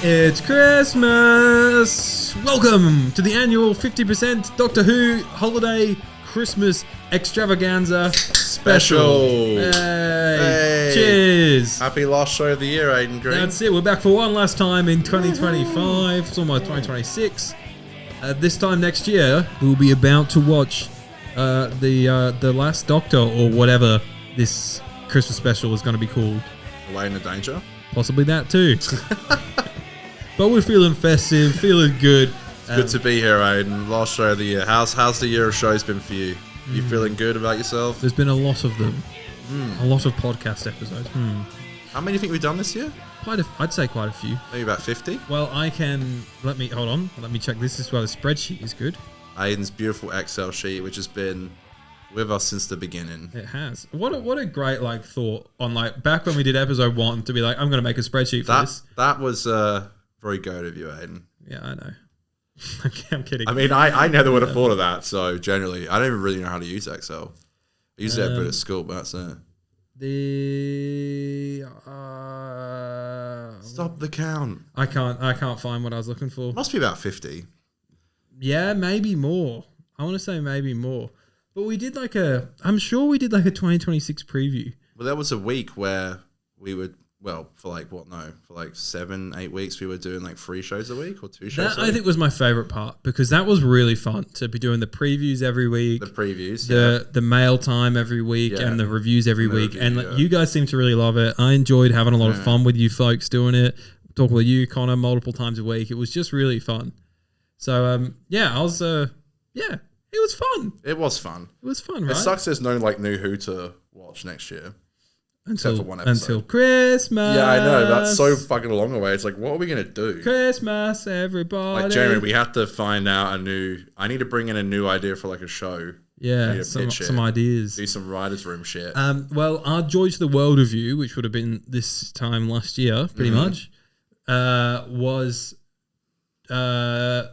It's Christmas! Welcome to the annual 50% Doctor Who Holiday Christmas Extravaganza Special. Hey. Cheers! Happy last show of the year, Aiden Green. That's it. We're back for one last time in 2025. It's almost 2026. This time next year, we'll be about to watch the Last Doctor, or whatever this Christmas special is going to be called. Lane of Danger? Possibly that too. But we're feeling festive, feeling good. Good to be here, Aiden. Last show of the year. How's the year of shows been for you? You feeling good about yourself? There's been a lot of them. A lot of podcast episodes. How many do you think we've done this year? I'd say quite a few. Maybe about 50? Well, hold on. Let me check this as well. The spreadsheet is good. Aiden's beautiful Excel sheet, which has been with us since the beginning. It has. What a great thought on back when we did episode 1 to be like, I'm going to make a spreadsheet for this. That was very good of you, Aiden. Yeah, I know. I'm kidding. I mean, I never would have thought of that. So generally, I don't even really know how to use Excel. I used it a bit at school, but that's it. Stop the count. I can't find what I was looking for. Must be about 50. Yeah, maybe more. I want to say maybe more. But we did I'm sure we did a 2026 preview. Well, there was a week where we would, for 7-8 weeks, we were doing 3 shows a week or 2 shows a week. I think was my favorite part, because that was really fun to be doing the previews every week. The previews, the mail time every week, and the reviews every week. You guys seem to really love it. I enjoyed having a lot of fun with you folks doing it. Talking with you, Connor, multiple times a week. It was just really fun. So, I was, it was fun. It was fun. It was fun, right? It sucks there's no new Who to watch next year. Except for one episode. Until Christmas. Yeah, I know. That's so fucking long away. It's what are we going to do? Christmas, everybody. Jeremy, we have to find out I need to bring in a new idea for a show. Yeah, some ideas. Do some writer's room shit. Our Joy to the World review, which would have been this time last year, pretty much, was episode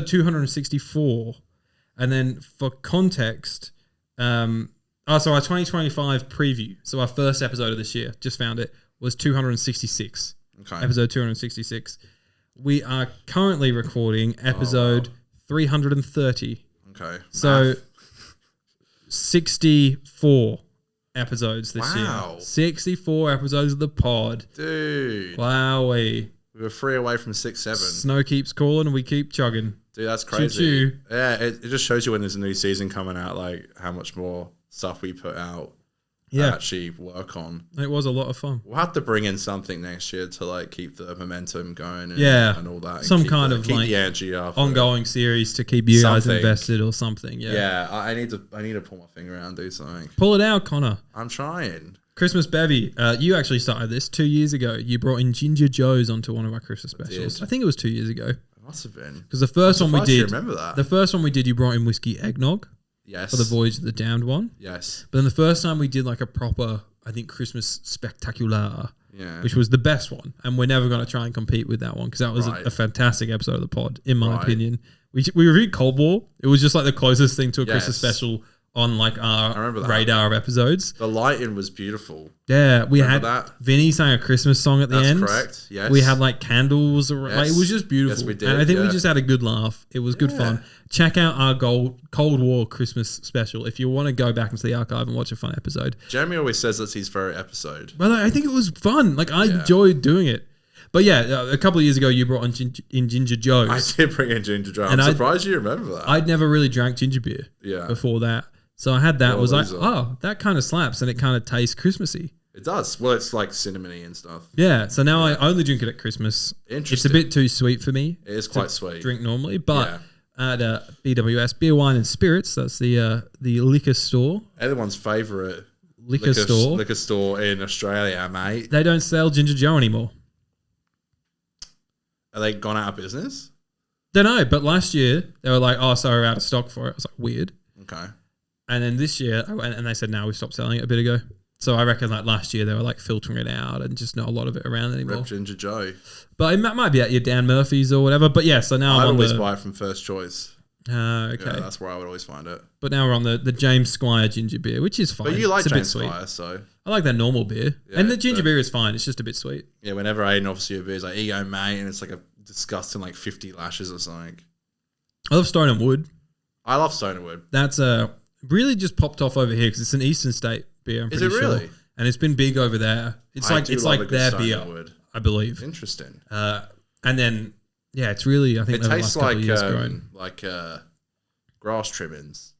264. And then for context, our 2025 preview, so our first episode of this year, just found it, was 266. Okay. Episode 266. We are currently recording episode 330. Okay. So 64 episodes this year. 64 episodes of the pod. Dude. Wowee. We were 3 away from 6-7. Snow keeps calling and we keep chugging. Dude, that's crazy. Choo-choo. Yeah, it just shows you when there's a new season coming out, how much more stuff we put out to actually work on. It was a lot of fun. We'll have to bring in something next year to keep the momentum going and, and all that. Some kind of keep the energy up. Ongoing series to keep you guys invested or something. Yeah. Yeah, I need to pull my finger out and do something. Pull it out, Connor. I'm trying. Christmas Bevy. You actually started this 2 years ago. You brought in Ginger Joe's onto one of our Christmas specials. I think it was 2 years ago. Must have been. Because the first one we did, remember that. The first one we did, you brought in whiskey eggnog. Yes. For the Voyage of the Damned one. Yes. But then the first time we did a proper, I think, Christmas spectacular. Yeah. Which was the best one. And we're never going to try and compete with that one, because that was a fantastic episode of the pod, in my opinion. We reviewed Cold War. It was just the closest thing to a Christmas special on our radar of episodes. The lighting was beautiful. Yeah, we had Vinny sang a Christmas song at the end. That's correct. Yes. We had candles around. It was just beautiful. Yes, we did. And I think we just had a good laugh. It was good fun. Check out our Cold War Christmas special if you want to go back into the archive and watch a fun episode. Jeremy always says that's his favorite episode. But I think it was fun. I enjoyed doing it. But yeah, a couple of years ago, you brought in Ginger Joe's. I did bring in Ginger Joe's. I'm surprised you remember that. I'd never really drank ginger beer before that. So I had that. That kind of slaps, and it kind of tastes Christmassy. It does. Well, it's cinnamony and stuff. Yeah. So now I only drink it at Christmas. Interesting. It's a bit too sweet for me. It is quite sweet. Drink normally, but at BWS Beer, Wine and Spirits, that's the liquor store. Everyone's favourite liquor store in Australia, mate. They don't sell Ginger Joe anymore. Are they gone out of business? Don't know, but last year they were like, "Oh, sorry, we're out of stock for it." I was like, weird. Okay. And then this year, I went and they said, "No, we stopped selling it a bit ago." So I reckon last year they were filtering it out and just not a lot of it around anymore. Rep Ginger Joe. But it might be at your Dan Murphy's or whatever. But yeah, so now I'd always buy it from First Choice. Okay. Yeah, that's where I would always find it. But now we're on the James Squire ginger beer, which is fine. But you like James Squire, so I like that normal beer. And the ginger beer is fine. It's just a bit sweet. Yeah, whenever Aiden offers you a beer, it's like, here you go, mate. And it's like a disgusting, like 50 lashes or something. I love Stone and Wood. I love Stone and Wood. That's really just popped off over here because it's an Eastern State beer. I'm pretty sure. And it's been big over there. It's like their beer, I believe. Interesting. And then, yeah, it's really, I think it tastes like grass trimmings.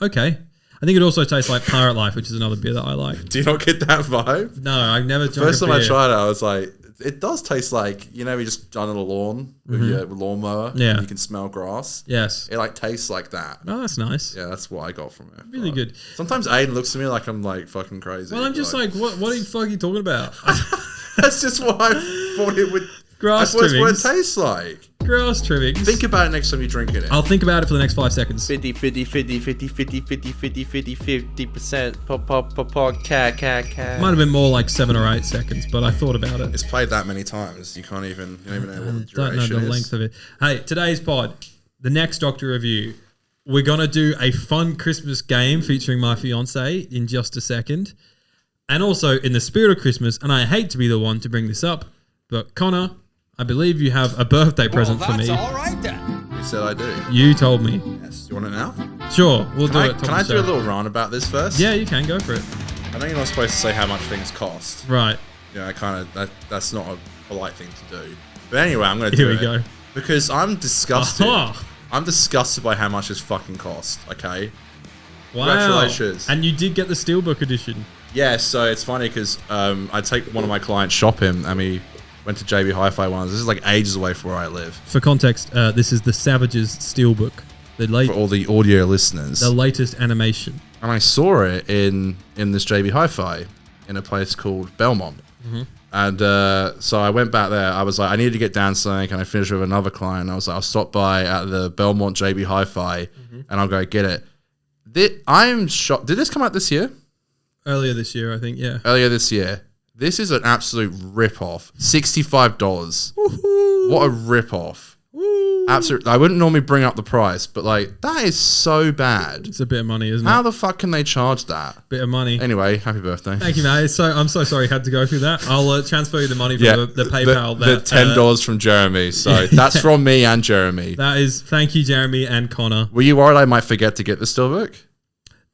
Okay. I think it also tastes like Pirate Life, which is another beer that I like. Do you not get that vibe? No, I've never tried First time I tried it, I was like, it does taste like, you know, you just done on a lawn with your lawnmower. Yeah. And you can smell grass. Yes. It like tastes like that. Oh, that's nice. Yeah, that's what I got from it. Really good. Sometimes Aiden looks at me like I'm like fucking crazy. Well, I'm just like what are you fucking talking about? That's just what I thought it would. Grass trimmings. That's what it tastes like. Grass trimmings. Think about it next time you're drinking it. I'll think about it for the next 5 seconds. 50%. Pop, cat. Might have been more like 7 or 8 seconds, but I thought about it. It's played that many times, you don't even know what the duration don't know the length of it. Hey, today's pod, the next Doctor Review, we're going to do a fun Christmas game featuring my fiance in just a second. And also, in the spirit of Christmas, and I hate to be the one to bring this up, but Connor, I believe you have a birthday present for me. All right then. You said I do. You told me. Yes. You want it now? Sure, we'll do it. Can I do a little rant about this first? Yeah, you can go for it. I know you're not supposed to say how much things cost. Right. Yeah, that's not a polite thing to do. But anyway, I'm going to do it. Here we go. Because I'm disgusted. I'm disgusted by how much this fucking cost. Okay. Wow. Congratulations. And you did get the Steelbook edition. Yeah. So it's funny because I take one of my clients shopping and we went to JB Hi-Fi once. This is like ages away from where I live. For context, this is the Savages Steelbook. For all the audio listeners. The latest animation. And I saw it in this JB Hi-Fi in a place called Belmont. Mm-hmm. And so I went back there. I was like, I needed to get down something. And I finished with another client. I was like, I'll stop by at the Belmont JB Hi-Fi and I'll go get it. I'm shocked. Did this come out this year? Earlier this year, I think, yeah. Earlier this year. This is an absolute rip-off. $65. Woohoo. What a rip-off. Woo. Absolutely. I wouldn't normally bring up the price, but like that is so bad. It's a bit of money, isn't it? How the fuck can they charge that? Bit of money. Anyway, happy birthday. Thank you, mate. I'm so sorry you had to go through that. I'll transfer you the money from the PayPal. The $10 from Jeremy. So that's from me and Jeremy. That is, thank you, Jeremy and Connor. Were you worried I might forget to get the Steelbook?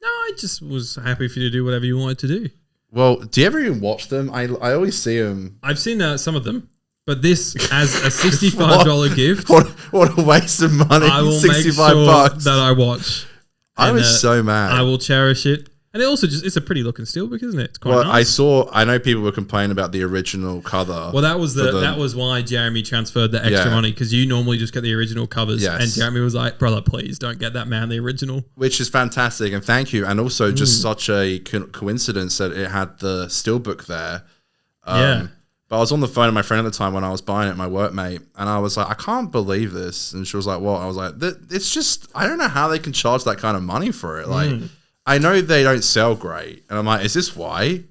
No, I just was happy for you to do whatever you wanted to do. Well, do you ever even watch them? I always see them. I've seen some of them, but this as a $65 gift. What a waste of money! I will make sure that I watch. I was so mad. I will cherish it, and it also it's a pretty looking Steelbook, isn't it? It's quite nice. I know people were complaining about the original cover. Well, that was why Jeremy transferred the extra money, because you normally just get the original covers, and Jeremy was like, "Brother, please don't get that man the original." Which is fantastic, and thank you. And also, just such a coincidence that it had the Steelbook there. But I was on the phone with my friend at the time when I was buying it, my workmate, and I was like, I can't believe this. And she was like, what? I was like, it's just, I don't know how they can charge that kind of money for it. Like, I know they don't sell great. And I'm like, is this why?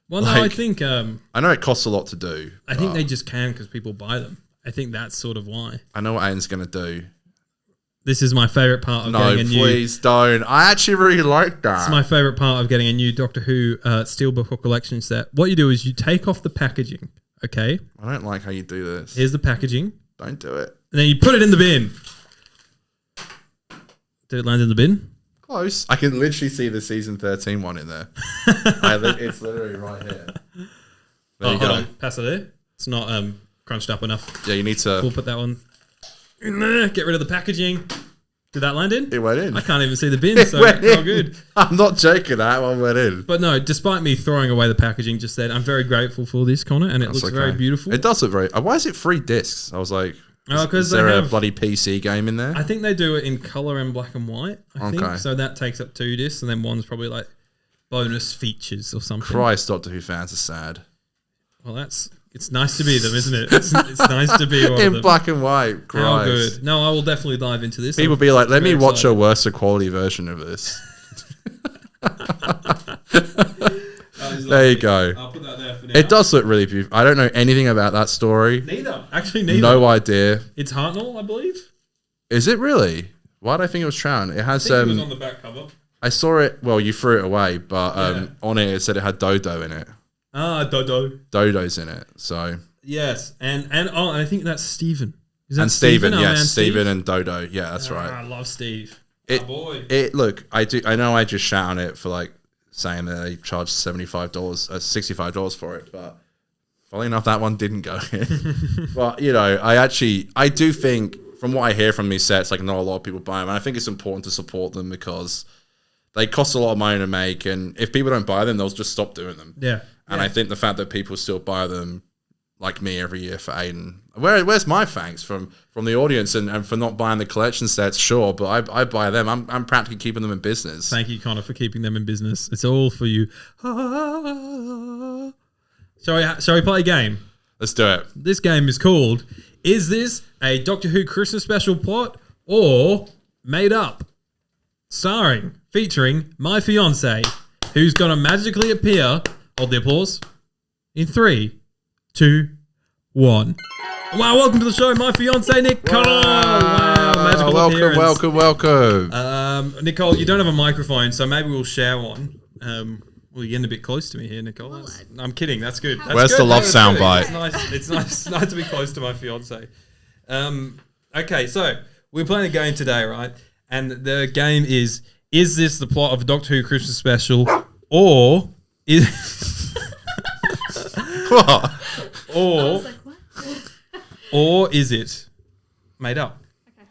Well, no, I think... I know it costs a lot to do. I think they just can because people buy them. I think that's sort of why. I know what Aiden's going to do. This is my favourite part of getting a new... No, please don't. I actually really like that. It's my favourite part of getting a new Doctor Who Steelbook or collection set. What you do is you take off the packaging, okay? I don't like how you do this. Here's the packaging. Don't do it. And then you put it in the bin. Did it land in the bin? Close. I can literally see the season 13 one in there. It's literally right here. There you go. Hold on. Pass it there. It's not crunched up enough. Yeah, you need to... We'll put that one in there. Get rid of the packaging. Did that land in? It went in. I can't even see the bin, so it's all good. I'm not joking. That one went in. But no, despite me throwing away the packaging just then, I'm very grateful for this, Connor, and it looks very beautiful. It does look very... Why is it 3 discs? I was like... Is there a bloody PC game in there? I think they do it in colour and black and white, I think. So that takes up 2 discs, and then one's probably like bonus features or something. Christ, Doctor Who fans are sad. Well, it's nice to be them, isn't it? It's nice to be one in of them. black and white. Christ. How good. No, I will definitely dive into this. People be like, let me watch a worse quality version of this. There you go. I'll put that there for now. It does look really beautiful. I don't know anything about that story. Actually, neither. No idea. It's Hartnell, I believe. Is it really? Why do I think it was Trown? It has... I think it was on the back cover. I saw it. Well, you threw it away, but on it said it had Dodo in it. Ah, Dodo. Dodo's in it. So yes, and I think that's Stephen. Is that and Stephen, Stephen? yes, Stephen and Dodo. Yeah, that's right. I love Steve. Boy. Look, I know I just shout on it for like saying that they charged $65 for it, but funnily enough, that one didn't go in. But you know, I do think from what I hear from these sets, like not a lot of people buy them, and I think it's important to support them because they cost a lot of money to make, and if people don't buy them, they'll just stop doing them. Yeah. And I think the fact that people still buy them, like me every year for Aiden, where's my thanks from the audience and for not buying the collection sets? Sure, but I buy them. I'm practically keeping them in business. Thank you, Connor, for keeping them in business. It's all for you. Shall we play a game? Let's do it. This game is called Is This a Doctor Who Christmas Special Plot or Made Up? Featuring my fiance, who's gonna magically appear. Hold the applause. In 3, 2, 1. Wow, welcome to the show, my fiance Nicole. Wow, magical appearance. Welcome. Nicole, you don't have a microphone, so maybe we'll share one. Well, you're getting a bit close to me here, Nicole. I'm kidding. That's good. Where's the love soundbite? It's nice to be close to my fiance. Okay, so we're playing a game today, right? And the game is this the plot of a Doctor Who Christmas special, or is What? or is it made up?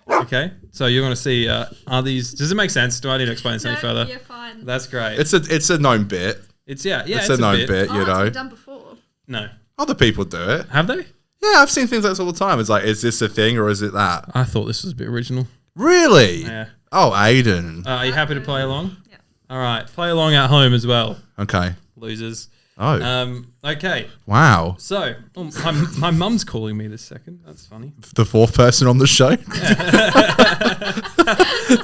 Okay. So you're going to see, are these... Does it make sense? Do I need to explain this any further? You're fine. That's great. It's a known bit. It's it's a known bit, you know. It's been done before. No. Other people do it. Have they? Yeah, I've seen things like this all the time. It's like, is this a thing or is it that? I thought this was a bit original. Really? Yeah. Oh, Aiden. Are you happy to play along? Yeah. All right. Play along at home as well, Okay. losers. Oh. Okay. Wow. So, my mum's calling me this second. That's funny. The fourth person on the show?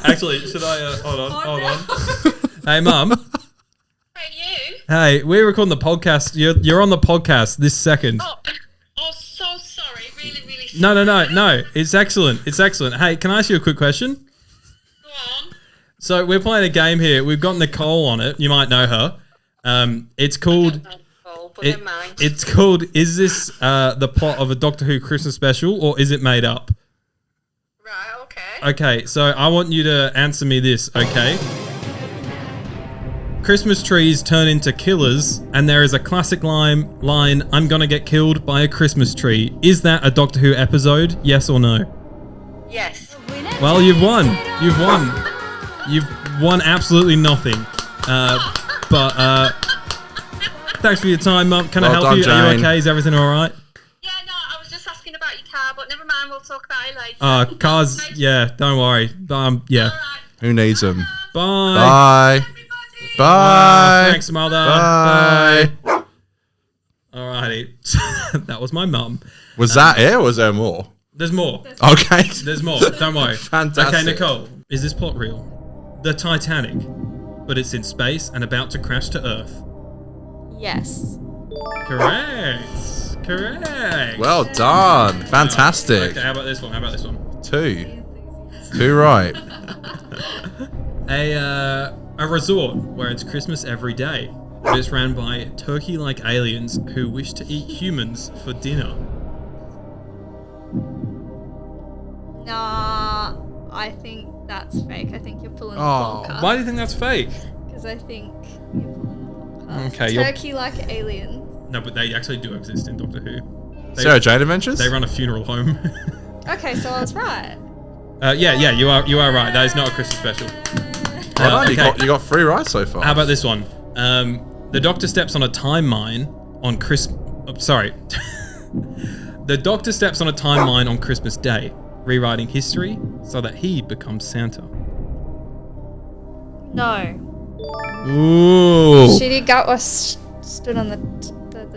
Actually, should I... hold on. Hey, Mum. Hey, you? Hey, we're recording the podcast. You're on the podcast this second. Oh, so sorry. Really, really sorry. No. It's excellent. Hey, can I ask you a quick question? Go on. So we're playing a game here. We've got Nicole on it. You might know her. It's called... Never mind. It's called, is this the plot of a Doctor Who Christmas special or is it made up? Right, okay. Okay, so I want you to answer me this, okay? Christmas trees turn into killers and there is a classic line, I'm gonna get killed by a Christmas tree. Is that a Doctor Who episode? Yes or no? Yes. Well, you've won. You've won absolutely nothing. But thanks for your time, Mum. Can I help done, you? Are you Jane. okay? Is everything all right? Yeah, no, I was just asking about your car, but never mind. We'll talk about it later. Cars. Yeah, don't worry. Yeah. All right. Who needs them? Bye. Bye. Bye. Thanks, Mother. Bye. Alrighty. That was my mum. Was that it or was there more? There's more. Okay. There's more. Don't worry. Fantastic. Okay, Nicole. Is this plot real? The Titanic, but it's in space and about to crash to Earth. Yes. Correct. Well done. Fantastic. Okay, how about this one? Two right. A resort where it's Christmas every day, but it's ran by turkey-like aliens who wish to eat humans for dinner. Nah, I think that's fake. I think you're pulling a Oh, Wonka. Why do you think that's fake? Because I think you're pulling a Wonka. Okay, you're- Turkey-like aliens. No, but they actually do exist in Doctor Who. Sarah Jane Adventures? They run a funeral home. Okay, so I was right. Yeah, you are right. That is not a Christmas special. Well done, Okay. you got 3 right so far. How about this one? The Doctor steps on a time mine on The Doctor steps on a timeline on Christmas Day, rewriting history so that he becomes Santa. No. Ooh. Shitty Gatwa stood on the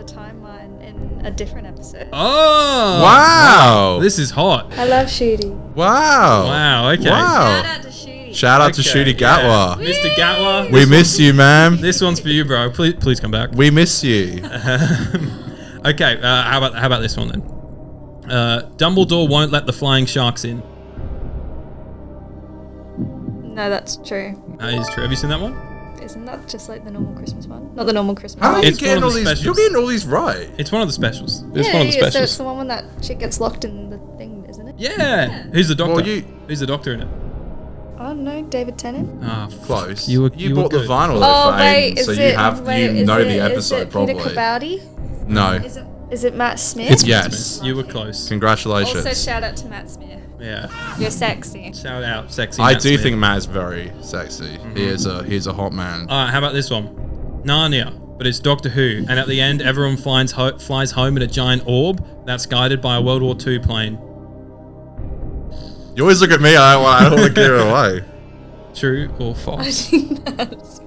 timeline in a different episode. Oh! Wow. This is hot. I love Shooty. Wow. Wow, okay. Wow. Shout out to Shooty. Shout out to Shooty Gatwa. Yeah. Mr. Gatwa. We miss you, ma'am. This one's for you, bro. Please come back. We miss you. Okay, how about this one then? Dumbledore won't let the flying sharks in. No, that's true. That is true. Have you seen that one? Isn't that just like the normal Christmas one? Not the normal Christmas How are one. you It's getting one all of the these? specials. You're getting all these right. It's one of the specials. It's Yeah, one of the so specials. it's the one that chick gets locked in the thing, isn't it? Yeah. Who's the doctor? Well, Who's the doctor in it? Oh no, David Tennant. Ah, Close. You were bought the good. vinyl. Oh though, wait, Fane, is so it? you have wait, you is know it, the is episode it probably. Peter Capaldi? No. Is it Matt Smith? It's Yes. Matt Smith. You were close. Congratulations. Also, shout out to Matt Smith. Yeah. You're sexy. Shout out, sexy. I Matt do Smith. think Matt is very sexy. He is a hot man. All right, how about this one? Narnia, but it's Doctor Who, and at the end, everyone flies home in a giant orb that's guided by a World War II plane. You always look at me. I don't want to give it away. True or I false? think that's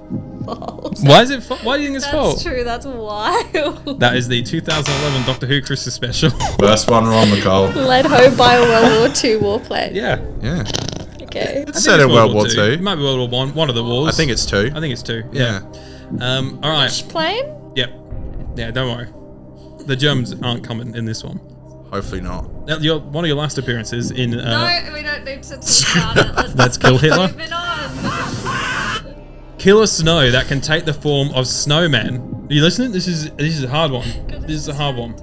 false. Why is it? Why do you think it's That's false? true. That's wild. That is the 2011 Doctor Who Christmas special. First one wrong, Nicole. Led home by a World War II warplane. Yeah. Yeah. Okay. It said in World War II. II. It might be World War One. One of the wars. I think it's two. I think it's two. Yeah. All right. Which plane? Yep. Yeah. Don't worry. The Germans aren't coming in this one. Hopefully not. Now, one of your last appearances in. No, we don't need to talk about it. Let's kill Hitler. Moving on. Killer snow that can take the form of snowman. Are you listening? This is a hard one. This is a hard one.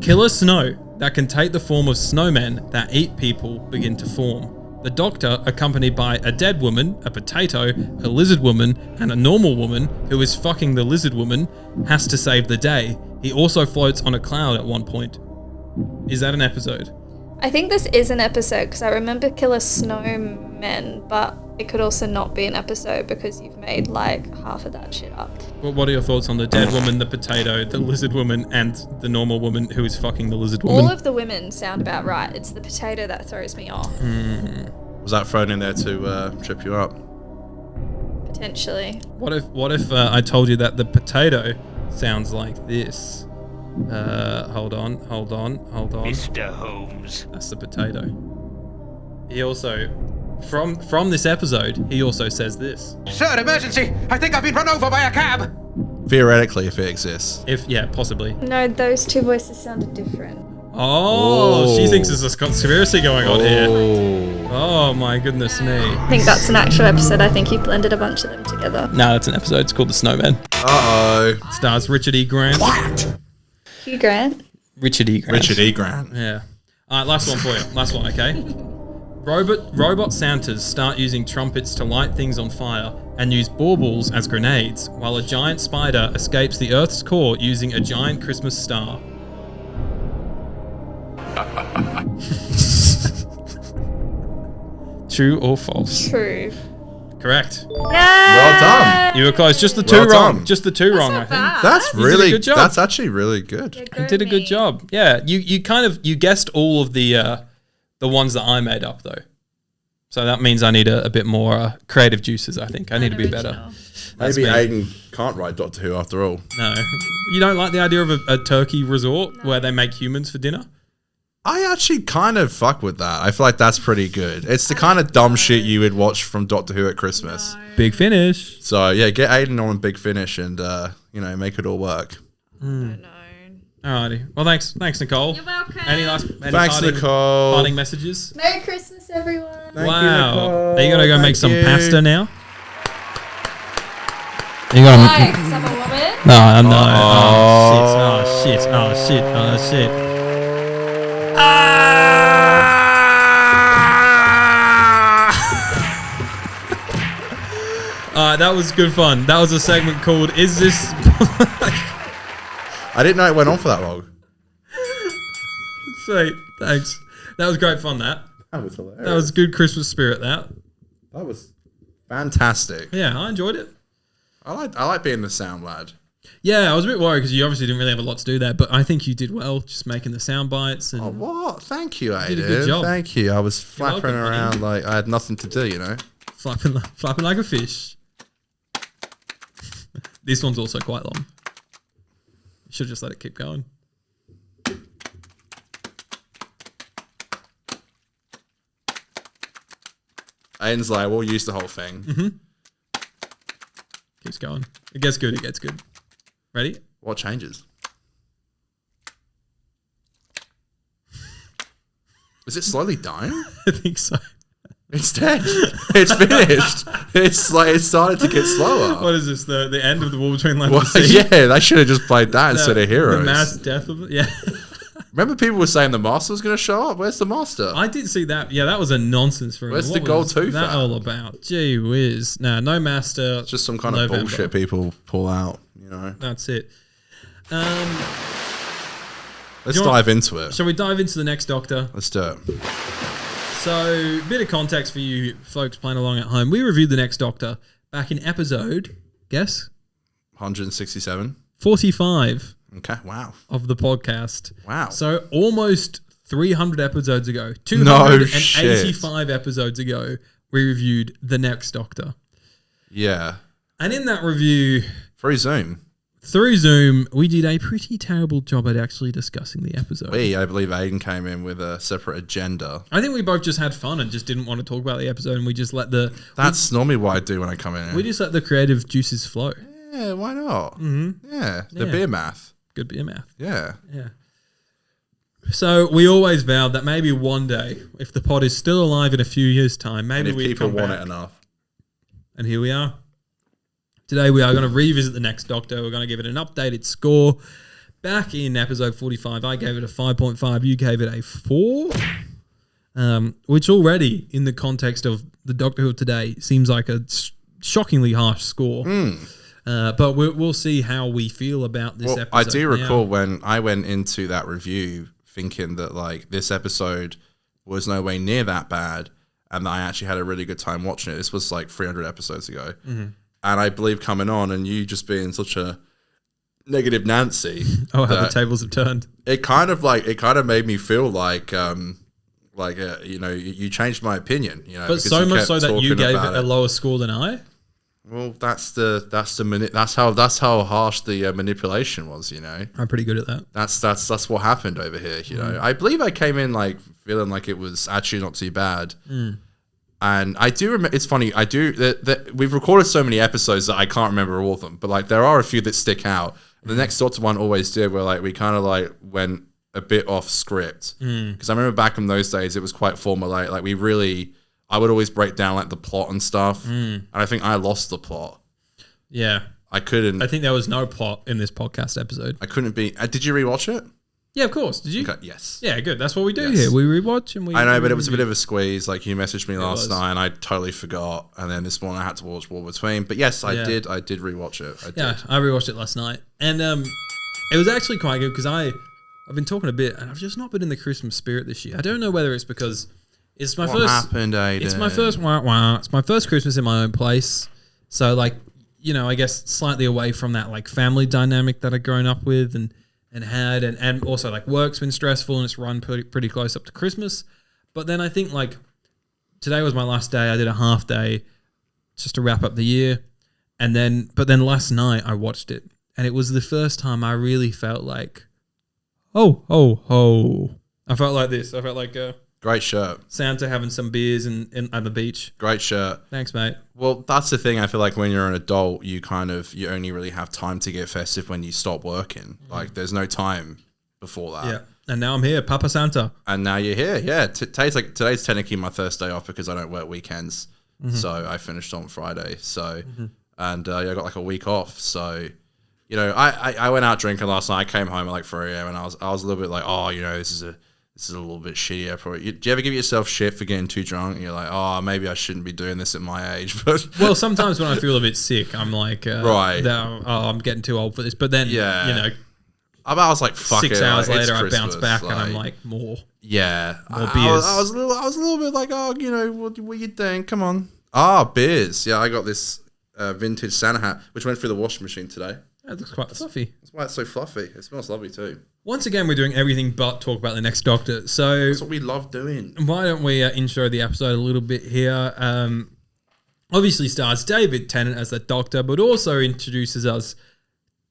Killer snow that can take the form of snowmen that eat people begin to form. The Doctor, accompanied by a dead woman, a potato, a lizard woman, and a normal woman who is fucking the lizard woman, has to save the day. He also floats on a cloud at one point. Is that an episode? I think this is an episode because I remember Killer Snowmen, but it could also not be an episode because you've made like half of that shit up. Well, what are your thoughts on the dead woman, the potato, the lizard woman, and the normal woman who is fucking the lizard woman? All of the women sound about right. It's the potato that throws me off, Was that thrown in there to trip you up? potentially. What if I told you that the potato sounds like this? Hold on. Mr. Holmes. That's the potato. He also, from this episode, he also says this. Sir, emergency! I think I've been run over by a cab! Theoretically, if it exists. Possibly. No, those two voices sounded different. Oh, she thinks there's a conspiracy going on here. Oh. Oh my goodness me. I think that's an actual episode. I think you blended a bunch of them together. No, that's an episode. It's called The Snowman. Uh-oh. It stars Richard E. Grant. Hugh Grant. Richard E. Grant. Richard E. Grant. Yeah. All right, last one for you. Last one, okay? Robot Santas start using trumpets to light things on fire and use baubles as grenades, while a giant spider escapes the Earth's core using a giant Christmas star. True or false? True. Correct. Well done. You were close. Just the two Well wrong. done. Just the two wrong, I think. That's did a really good job. That's actually really good. You did a good job. Yeah, you guessed all of the ones that I made up though. So that means I need a bit more creative juices. I think I need to be better. That's Maybe me. Aiden can't write Doctor Who after all. No, you don't like the idea of a turkey resort where they make humans for dinner. I actually kind of fuck with that. I feel like that's pretty good. It's the kind of dumb shit you would watch from Doctor Who at Christmas. Big Finish. So yeah, get Aiden on Big Finish and make it all work. Alrighty. Well, thanks, Nicole. You're welcome. Any Thanks, parting, Nicole. parting messages? Merry Christmas, everyone. Wow. Are you gonna go make some you. pasta now? Are you gonna? Hi, 'cause I'm a woman. No. Oh. Oh shit. That was good fun. That was a segment called "Is This?" I didn't know it went on for that long. Sweet. Thanks. That was great fun. That That was hilarious. that was good Christmas spirit. That. That was fantastic. Yeah, I enjoyed it. I like being the sound lad. Yeah, I was a bit worried because you obviously didn't really have a lot to do there, but I think you did well, just making the sound bites and Oh, what? Thank you, Aiden. did a good job. Thank you. I was flapping welcome, buddy. around like I had nothing to do, you know? flapping like a fish. This one's also quite long. You should just let it keep going. Aiden's like, we'll use the whole thing. Keeps going. It gets good. Ready? What changes? Is it slowly dying? I think so. It's dead. It's finished. It's like it started to get slower. What is this? The end of the War Between Land Well, and Sea? yeah, they should have just played that instead of Heroes. The mass death of it. Yeah. Remember, people were saying the Master was going to show up. Where's the Master? I did see that. Yeah, that was a nonsense for me. Where's What the gold was tooth that at? all about? Gee whiz. No Master. It's just some kind November. of bullshit people pull out. You know. That's it. Let's dive into it. Shall we dive into the next Doctor? Let's do it. So, bit of context for you folks playing along at home. We reviewed the next Doctor back in episode, guess? 167. 45 Okay. Wow. of the podcast. Wow. So, almost 300 episodes ago, No 285 episodes ago, we reviewed the next Doctor. Yeah. And in that review, through Zoom, we did a pretty terrible job at actually discussing the episode. I believe Aiden came in with a separate agenda. I think we both just had fun and just didn't want to talk about the episode, and we just let That's normally what I do when I come in. we just let the creative juices flow. Yeah, why not? Mm-hmm. Yeah, the beer math. Good beer math. Yeah. Yeah. So we always vowed that maybe one day, if the pod is still alive in a few years' time, maybe And if we'd people come want back. it enough. And here we are. Today we are going to revisit the next Doctor. We're going to give it an updated score. Back in episode 45, I gave it a 5.5. You gave it a 4. Which already, in the context of the Doctor Who of today, seems like a shockingly harsh score. But we'll see how we feel about this episode. I do recall when I went into that review thinking that like this episode was no way near that bad and that I actually had a really good time watching it. This was like 300 episodes ago. Mm-hmm. And I believe coming on and you just being such a negative Nancy. Oh, how the tables have turned. It kind of made me feel like you know, you changed my opinion, you know. But so much so that you gave it a lower score than I? Well, that's how harsh the manipulation was, you know. I'm pretty good at that. That's what happened over here, you know. I believe I came in like feeling like it was actually not too bad. And I do remember. It's funny. We've recorded so many episodes that I can't remember all of them. But like, there are a few that stick out. The next Doctor one always did, where like we kind of like went a bit off script. Because I remember back in those days, it was quite formulaic. Like I would always break down like the plot and stuff. And I think I lost the plot. Yeah, I couldn't. I think there was no plot in this podcast episode. I couldn't be. Did you rewatch it? Yeah, of course. Did you? Okay, yes. Yeah, good. That's what we do here. We rewatch and we. I know, but it was a bit of a squeeze. Like you messaged me last night, and I totally forgot. And then this morning, I had to watch War Between. But yes, I did. I did rewatch it. I rewatched it last night, and it was actually quite good because I've been talking a bit, and I've just not been in the Christmas spirit this year. I don't know whether it's because it's my first. What happened, Aiden? It's my first. It's my first Christmas in my own place, so like you know, I guess slightly away from that like family dynamic that I'd grown up with and had and also like work's been stressful and it's run pretty close up to Christmas. But then I think like today was my last day. I did a half day just to wrap up the year. But then last night I watched it and it was the first time I really felt like, oh. I felt like this. I felt like great shirt. Santa having some beers on the beach. Great shirt. Thanks, mate. Well, that's the thing. I feel like when you're an adult, you only really have time to get festive when you stop working. Like there's no time before that. Yeah. And now I'm here, Papa Santa. And now you're here. Yeah. Today's technically my first day off because I don't work weekends. So I finished on Friday. So, and I got like a week off. So, you know, I went out drinking last night. I came home at like 4 a.m. and I was a little bit like, oh, you know, this is a little bit shitty. Do you ever give yourself shit for getting too drunk? And you're like, oh, maybe I shouldn't be doing this at my age. But well, sometimes when I feel a bit sick, I'm like, right, I'm getting too old for this. But then, you know, I was like, fuck 6 it. hours like, later, I bounce back and I'm like, more. Yeah, more beers. I was a little bit like, oh, you know, what you doing? Come on. Beers. Yeah, I got this vintage Santa hat, which went through the washing machine today. It looks quite fluffy. That's why it's so fluffy. It smells lovely too. Once again, we're doing everything but talk about the next Doctor. So that's what we love doing. Why don't we intro the episode a little bit here? Obviously stars David Tennant as the Doctor, but also introduces us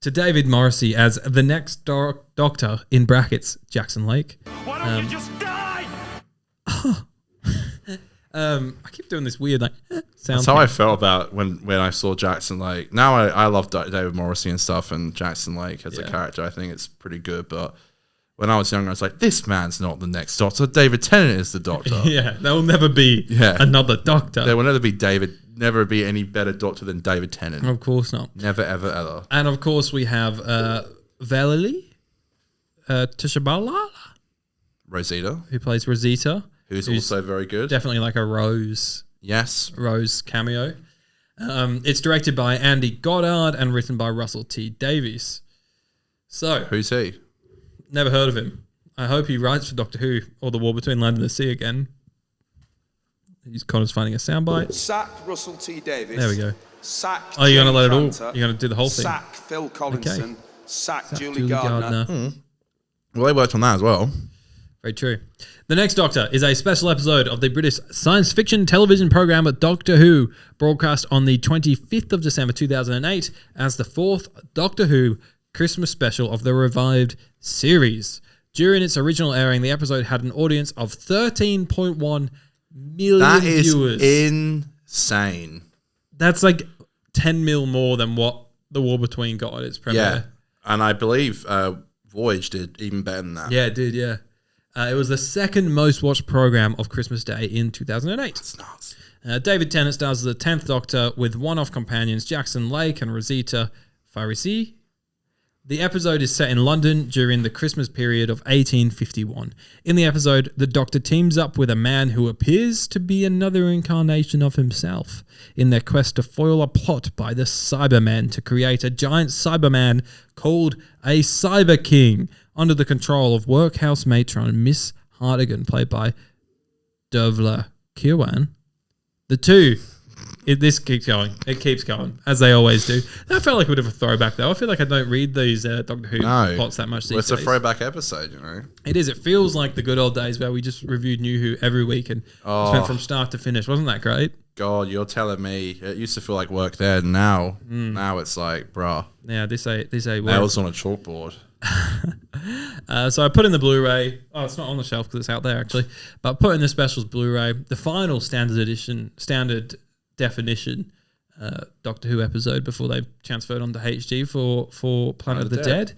to David Morrissey as the next Doctor, in brackets, Jackson Lake. Why don't you just die? I keep doing this weird like sound. That's how I felt about when I saw Jackson Lake. Now I love David Morrissey and stuff, and Jackson Lake as a character, I think it's pretty good. But when I was younger, I was like, this man's not the next Doctor. David Tennant is the Doctor. Yeah, there will never be another Doctor. There will never be any better Doctor than David Tennant. Of course not. Never, ever, ever. And of course, we have Valerie Tishabala, Rosita, who plays Rosita, who's also very good. Definitely like a Rose cameo. It's directed by Andy Goddard and written by Russell T Davies. So, who's he? Never heard of him. I hope he writes for Doctor Who or The War Between Land and the Sea again. He's Connor's finding a soundbite. Sack Russell T Davies. There we go. Sack. Oh, you're gonna let it all? You're gonna do the whole thing? Sack Phil Collinson. Okay. Sack Julie Gardner. Well, they worked on that as well. Very true. The next Doctor is a special episode of the British science fiction television program Doctor Who, broadcast on the 25th of December 2008 as the fourth Doctor Who Christmas special of the revived series. During its original airing, the episode had an audience of 13.1 million that is viewers. Insane. That's like 10 mil more than what The War Between got at its premiere. Yeah, and I believe Voyage did even better than that. Yeah, it did, yeah. It was the second most watched program of Christmas Day in 2008. That's nuts. David Tennant stars as the 10th Doctor with one-off companions Jackson Lake and Rosita Farisi. The episode is set in London during the Christmas period of 1851. In the episode, the Doctor teams up with a man who appears to be another incarnation of himself in their quest to foil a plot by the Cybermen to create a giant Cyberman called a Cyber King under the control of workhouse matron Miss Hartigan, played by Dervla Kirwan. The two... This keeps going. It keeps going, as they always do. That felt like a bit of a throwback, though. I feel like I don't read these Doctor Who plots that much these days. It's a throwback episode, you know. It is. It feels like the good old days where we just reviewed New Who every week and spent from start to finish. Wasn't that great? God, you're telling me. It used to feel like work there. Now it's like, bruh. Yeah, this ain't work. Nails on a chalkboard. So I put in the Blu-ray. Oh, it's not on the shelf because it's out there, actually. But I put in the specials Blu-ray. The final standard definition Doctor Who episode before they transferred onto HD for Planet of the Dead.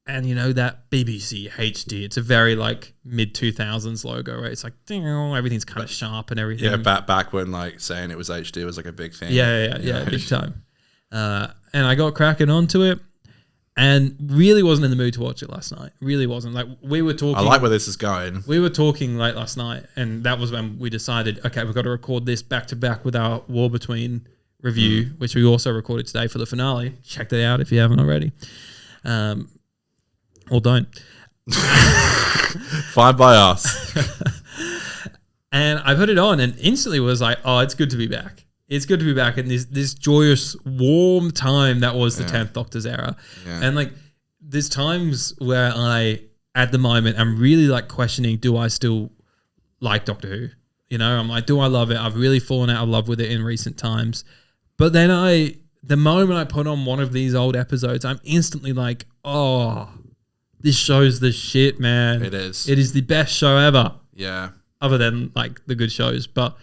And you know that BBC HD, it's a very like mid-2000s logo, right? It's like everything's kind of sharp and everything. Yeah, back when like saying it was HD was like a big thing. Yeah, big time. And I got cracking onto it and really wasn't in the mood to watch it last night. Really wasn't. Like we were talking. I like where this is going. We were talking late last night, and that was when we decided, okay, we've got to record this back to back with our War Between review, which we also recorded today for the finale. Check that out if you haven't already. Or don't. Fine by us. And I put it on and instantly was like, oh, it's good to be back. It's good to be back in this joyous, warm time that was the 10th Doctor's era. Yeah. And like, there's times where at the moment, I'm really like questioning, do I still like Doctor Who? You know, I'm like, do I love it? I've really fallen out of love with it in recent times. But then the moment I put on one of these old episodes, I'm instantly like, oh, this show's the shit, man. It is. It is the best show ever. Yeah. Other than like the good shows, but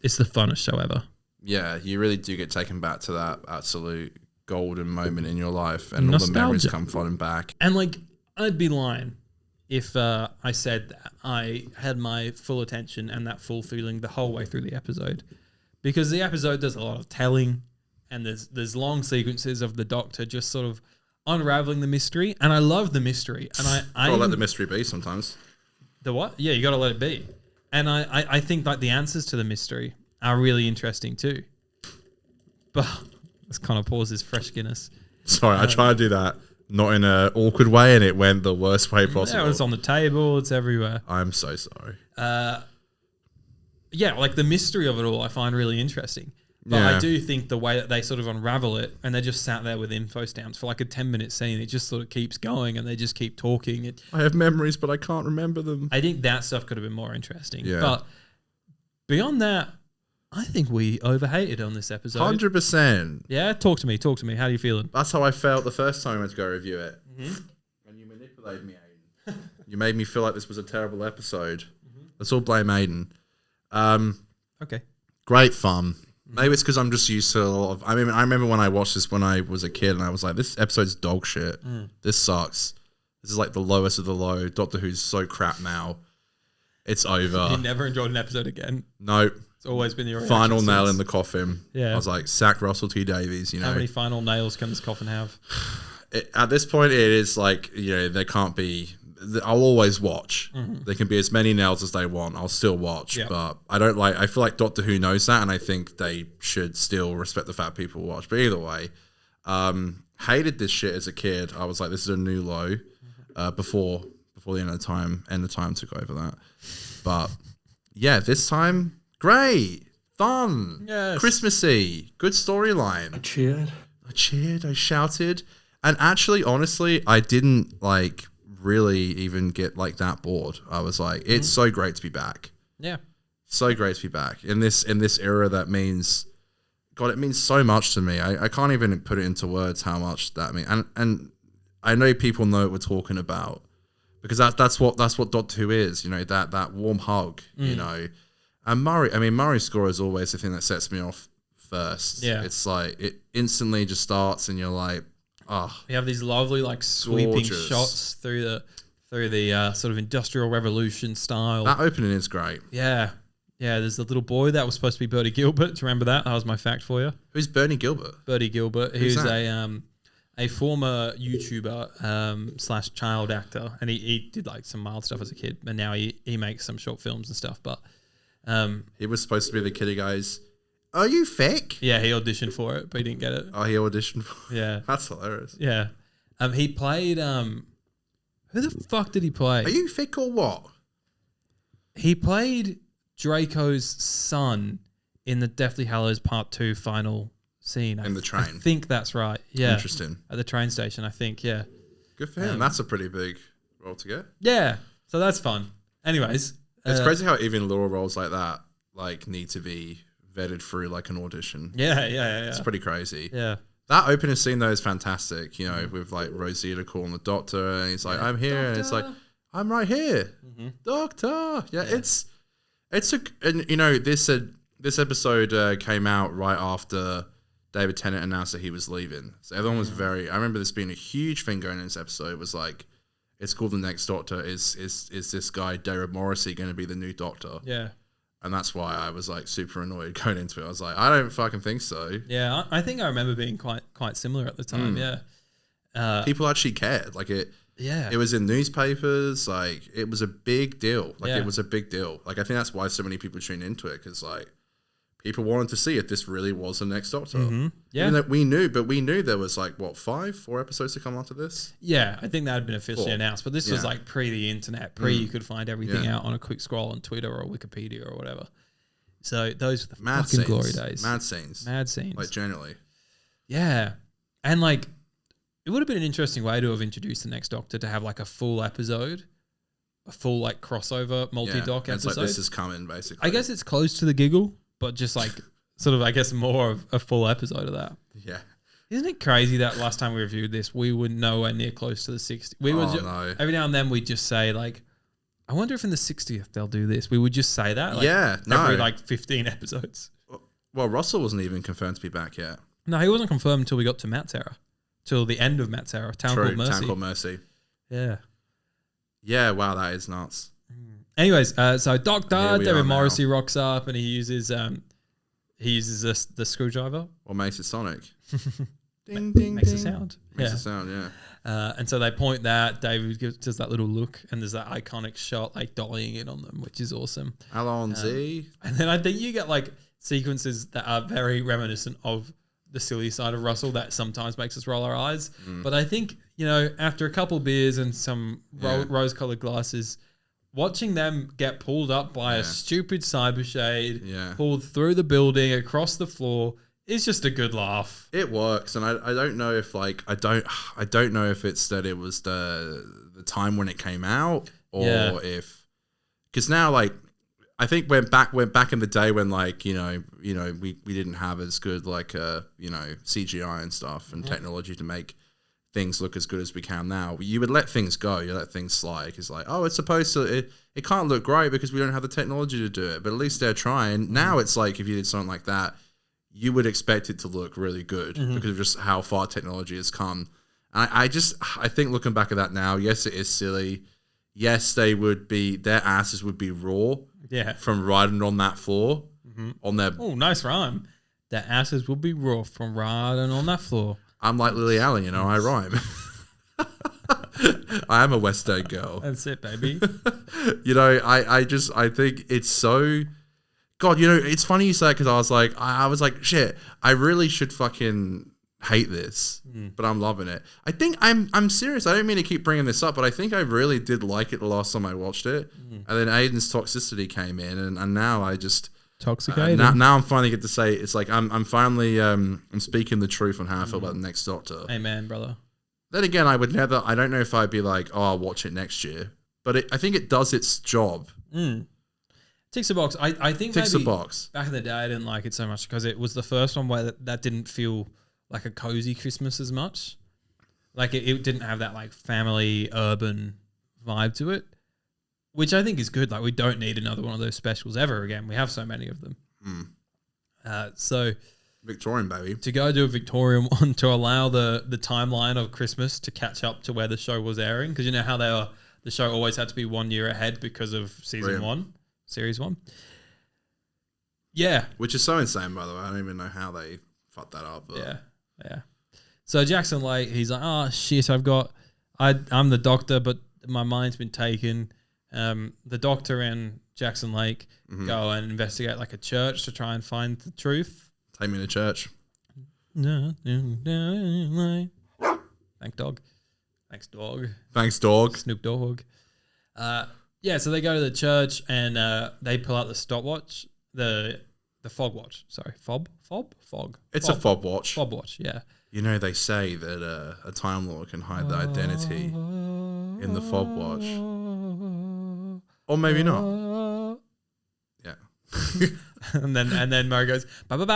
it's the funnest show ever. Yeah, you really do get taken back to that absolute golden moment in your life, and Nostalgia. all the memories come flooding back. And like, I'd be lying if I said that I had my full attention and that full feeling the whole way through the episode, because the episode does a lot of telling, and there's long sequences of the Doctor just sort of unraveling the mystery, and I love the mystery, and I let the mystery be sometimes. The what? Yeah, you got to let it be, and I think like the answers to the mystery are really interesting too. But let's kind of pause this fresh Guinness. Sorry, I tried to do that not in an awkward way, and it went the worst way possible. Yeah, it's on the table, it's everywhere. I'm so sorry. Yeah, like the mystery of it all I find really interesting. But I do think the way that they sort of unravel it, and they just sat there with info stamps for like a 10-minute scene, it just sort of keeps going and they just keep talking. I have memories, but I can't remember them. I think that stuff could have been more interesting. Yeah. But beyond that, I think we overhated on this episode. 100%. Yeah, talk to me. How are you feeling? That's how I felt the first time I went to go review it. Mm-hmm. And you manipulated me, Aiden. You made me feel like this was a terrible episode. Mm-hmm. Let's all blame Aiden. Okay. Great fun. Maybe it's because I'm just used to a lot of... I remember when I watched this when I was a kid and I was like, this episode's dog shit. This sucks. This is like the lowest of the low. Doctor Who's so crap now. It's over. You never enjoyed an episode again? No. It's always been your final nail in the coffin. Yeah. I was like, sack Russell T Davies, How many final nails can this coffin have? At this point, it is like, there can't be... I'll always watch. Mm-hmm. There can be as many nails as they want. I'll still watch. Yep. But I feel like Doctor Who knows that, and I think they should still respect the fact people watch. But either way, hated this shit as a kid. I was like, this is a new low before the end of time took over that. But yeah, this time, great, fun, yes. Christmassy, good storyline. I cheered, I shouted. And actually, honestly, I didn't really even get that bored. I was like, it's so great to be back. Yeah. So great to be back in this era that means, God, it means so much to me. I can't even put it into words how much that means. And I know people know what we're talking about because that's what Doctor Who is, that warm hug, And Murray's score is always the thing that sets me off first. Yeah. It's like it instantly just starts and you're like, oh, we have these lovely sweeping shots through the sort of Industrial Revolution style. That opening is great. Yeah. Yeah, there's the little boy that was supposed to be Bertie Gilbert. Do you remember that? That was my fact for you. Who's Bertie Gilbert? Bertie Gilbert. Who's a former YouTuber / child actor, and he did some mild stuff as a kid, and now he makes some short films and stuff. But he was supposed to be the kid who goes, "Are you fake?" Yeah, he auditioned for it, but he didn't get it. Oh, he auditioned for it. Yeah. That's hilarious. Yeah. He played who the fuck did he play? Are you fake or what? He played Draco's son in the Deathly Hallows Part 2 final scene. In the train. I think that's right. Yeah. Interesting. At the train station, I think, yeah. Good for him. That's a pretty big role to get. Yeah. So that's fun. Anyways. It's crazy how even little roles like that need to be vetted through an audition. Yeah. It's pretty crazy. Yeah. That opening scene though is fantastic, with Rosita calling the doctor and he's like, I'm here, doctor. And it's like, I'm right here. Mm-hmm. Doctor. Yeah, it's this episode came out right after David Tennant announced that he was leaving. So everyone was I remember this being a huge thing going in this episode. It was it's called The Next Doctor. Is this guy, David Morrissey, going to be the new Doctor? Yeah. And that's why I was super annoyed going into it. I was like, I don't fucking think so. Yeah, I think I remember being quite similar at the time. Yeah, people actually cared. Yeah, it was in newspapers. It was a big deal. It was a big deal. I think that's why so many people tuned into it because people wanted to see if this really was the Next Doctor. Mm-hmm. Yeah, even though we knew there was 4 episodes to come after this. Yeah, I think that had been officially announced, but this was pre the internet, you could find everything out on a quick scroll on Twitter or Wikipedia or whatever. So those were the mad fucking scenes. glory days. Mad scenes. Generally. Yeah, and it would have been an interesting way to have introduced the Next Doctor to have a full episode, a full crossover multi-doc episode. It's this is coming basically. I guess it's close to the giggle. But just sort of, I guess, more of a full episode of that. Yeah. Isn't it crazy that last time we reviewed this, we were nowhere near close to the 60th? No. Every now and then we'd just say, I wonder if in the 60th they'll do this. We would just say that. Every 15 episodes. Well, Russell wasn't even confirmed to be back yet. No, he wasn't confirmed until we got to Matt's era. Till the end of Matt's era. Town Called Mercy. Town Called Mercy. Yeah. Yeah, wow, that is nuts. Anyways, so Doctor David Morrissey rocks up and he uses the screwdriver. Or makes it sonic. Ding, ding, makes a sound. Makes a sound, yeah. And so they point that, David does that little look, and there's that iconic shot, dollying in on them, which is awesome. Alonzi. And then I think you get sequences that are very reminiscent of the silly side of Russell that sometimes makes us roll our eyes. But I think, after a couple beers and some rose-colored glasses, watching them get pulled up by a stupid cyber shade, pulled through the building, across the floor, is just a good laugh. It works, and I don't know if I don't know if it's that it was the time when it came out or if because now I think we're back in the day when we didn't have as good CGI and stuff and technology to make things look as good as we can now. You would let things go, you let things slide because it's supposed to it can't look great because we don't have the technology to do it, but at least they're trying. Now it's if you did something like that, you would expect it to look really good because of just how far technology has come. I think looking back at that now, yes, it is silly. Yes, their asses would be raw. Yeah. From riding on that floor. On their. Oh, nice rhyme. Their asses would be raw from riding on that floor. I'm like Lily Allen, I rhyme. I am a West End girl. That's it, baby. I think it's so. God, it's funny you say it because I was like, shit, I really should fucking hate this, but I'm loving it. I think I'm serious. I don't mean to keep bringing this up, but I think I really did like it the last time I watched it. And then Aiden's toxicity came in, and now I just. Toxicated. Now I'm finally get to say it's like I'm finally I'm speaking the truth on how I feel about the next Doctor. Amen, brother. Then again, I don't know if I'd be like, oh, I'll watch it next year, but I think it does its job. Ticks the box. I think ticks maybe the box. Back in the day, I didn't like it so much because it was the first one where that didn't feel like a cozy Christmas as much. Like it didn't have that like family urban vibe to it. Which I think is good. Like, we don't need another one of those specials ever again. We have so many of them. So Victorian, baby. To go do a Victorian one to allow the timeline of Christmas to catch up to where the show was airing. Because you know how the show always had to be 1 year ahead because of series one. Yeah. Which is so insane, by the way. I don't even know how they fucked that up. But. Yeah. So Jackson Lake, he's like, oh, shit, I'm the Doctor, but my mind's been taken. The Doctor and Jackson Lake go and investigate like a church to try and find the truth. Take me to church. Thanks, dog. Snoop Dogg. So they go to the church and they pull out the stopwatch, the fog watch. Sorry, fog. It's a fob watch. Fob watch, yeah. They say that a Time Lord can hide the identity in the fob watch. Or maybe not. Yeah. and then Murray goes there was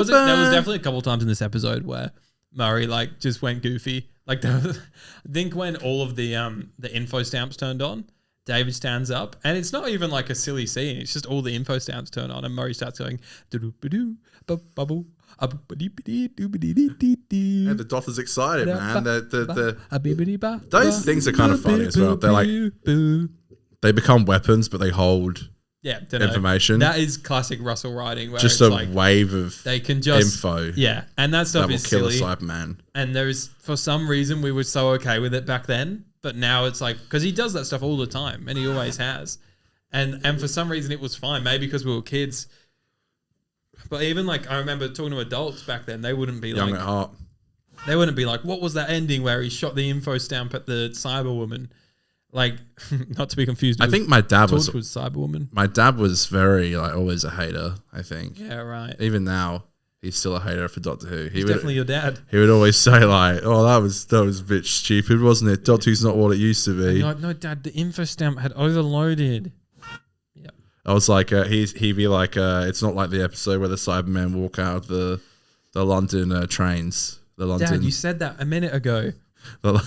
definitely a couple of times in this episode where Murray like just went goofy. Like there was, I think when all of the info stamps turned on, David stands up and it's not even like a silly scene. It's just all the info stamps turn on and Murray starts going bubble. And the Doctor's excited, man. Those things are kind of funny as well. They're like they become weapons, but they hold information. That is classic Russell writing. Where just it's a like wave of they can just info. Yeah, and that stuff that is will kill silly. a Cyberman. And there's for some reason we were so okay with it back then, but now it's like because he does that stuff all the time, and he always has. And for some reason it was fine. Maybe because we were kids. But even like I remember talking to adults back then, they wouldn't be Young like at heart. They wouldn't be like, what was that ending where he shot the info stamp at the Cyberwoman? Like, not to be confused. I think my dad was Cyberwoman. My dad was very like always a hater. I think. Yeah, right. Even now, he's still a hater for Doctor Who. He's definitely your dad. He would always say like, "Oh, that was a bit stupid, wasn't it? Doctor Who's not what it used to be." Like, no, Dad, the info stamp had overloaded. I was like, he'd be like, it's not like the episode where the Cybermen walk out of the London trains. The London. Dad, you said that a minute ago. The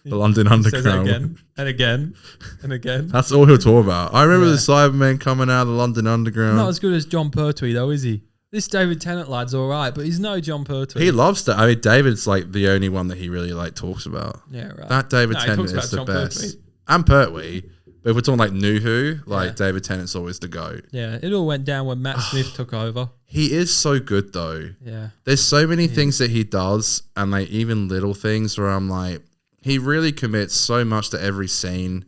London Underground. Says that again and again and again. That's all he'll talk about. I remember the Cybermen coming out of the London Underground. Not as good as John Pertwee though, is he? This David Tennant lad's all right, but he's no John Pertwee. He loves that. I mean, David's like the only one that he really like talks about. Yeah, right. That David Tennant is the John best. Pertwee. And Pertwee. But if we're talking like New Who, David Tennant's always the GOAT. Yeah, it all went down when Matt Smith took over. He is so good though. Yeah. There's so many things that he does and like even little things where I'm like, he really commits so much to every scene.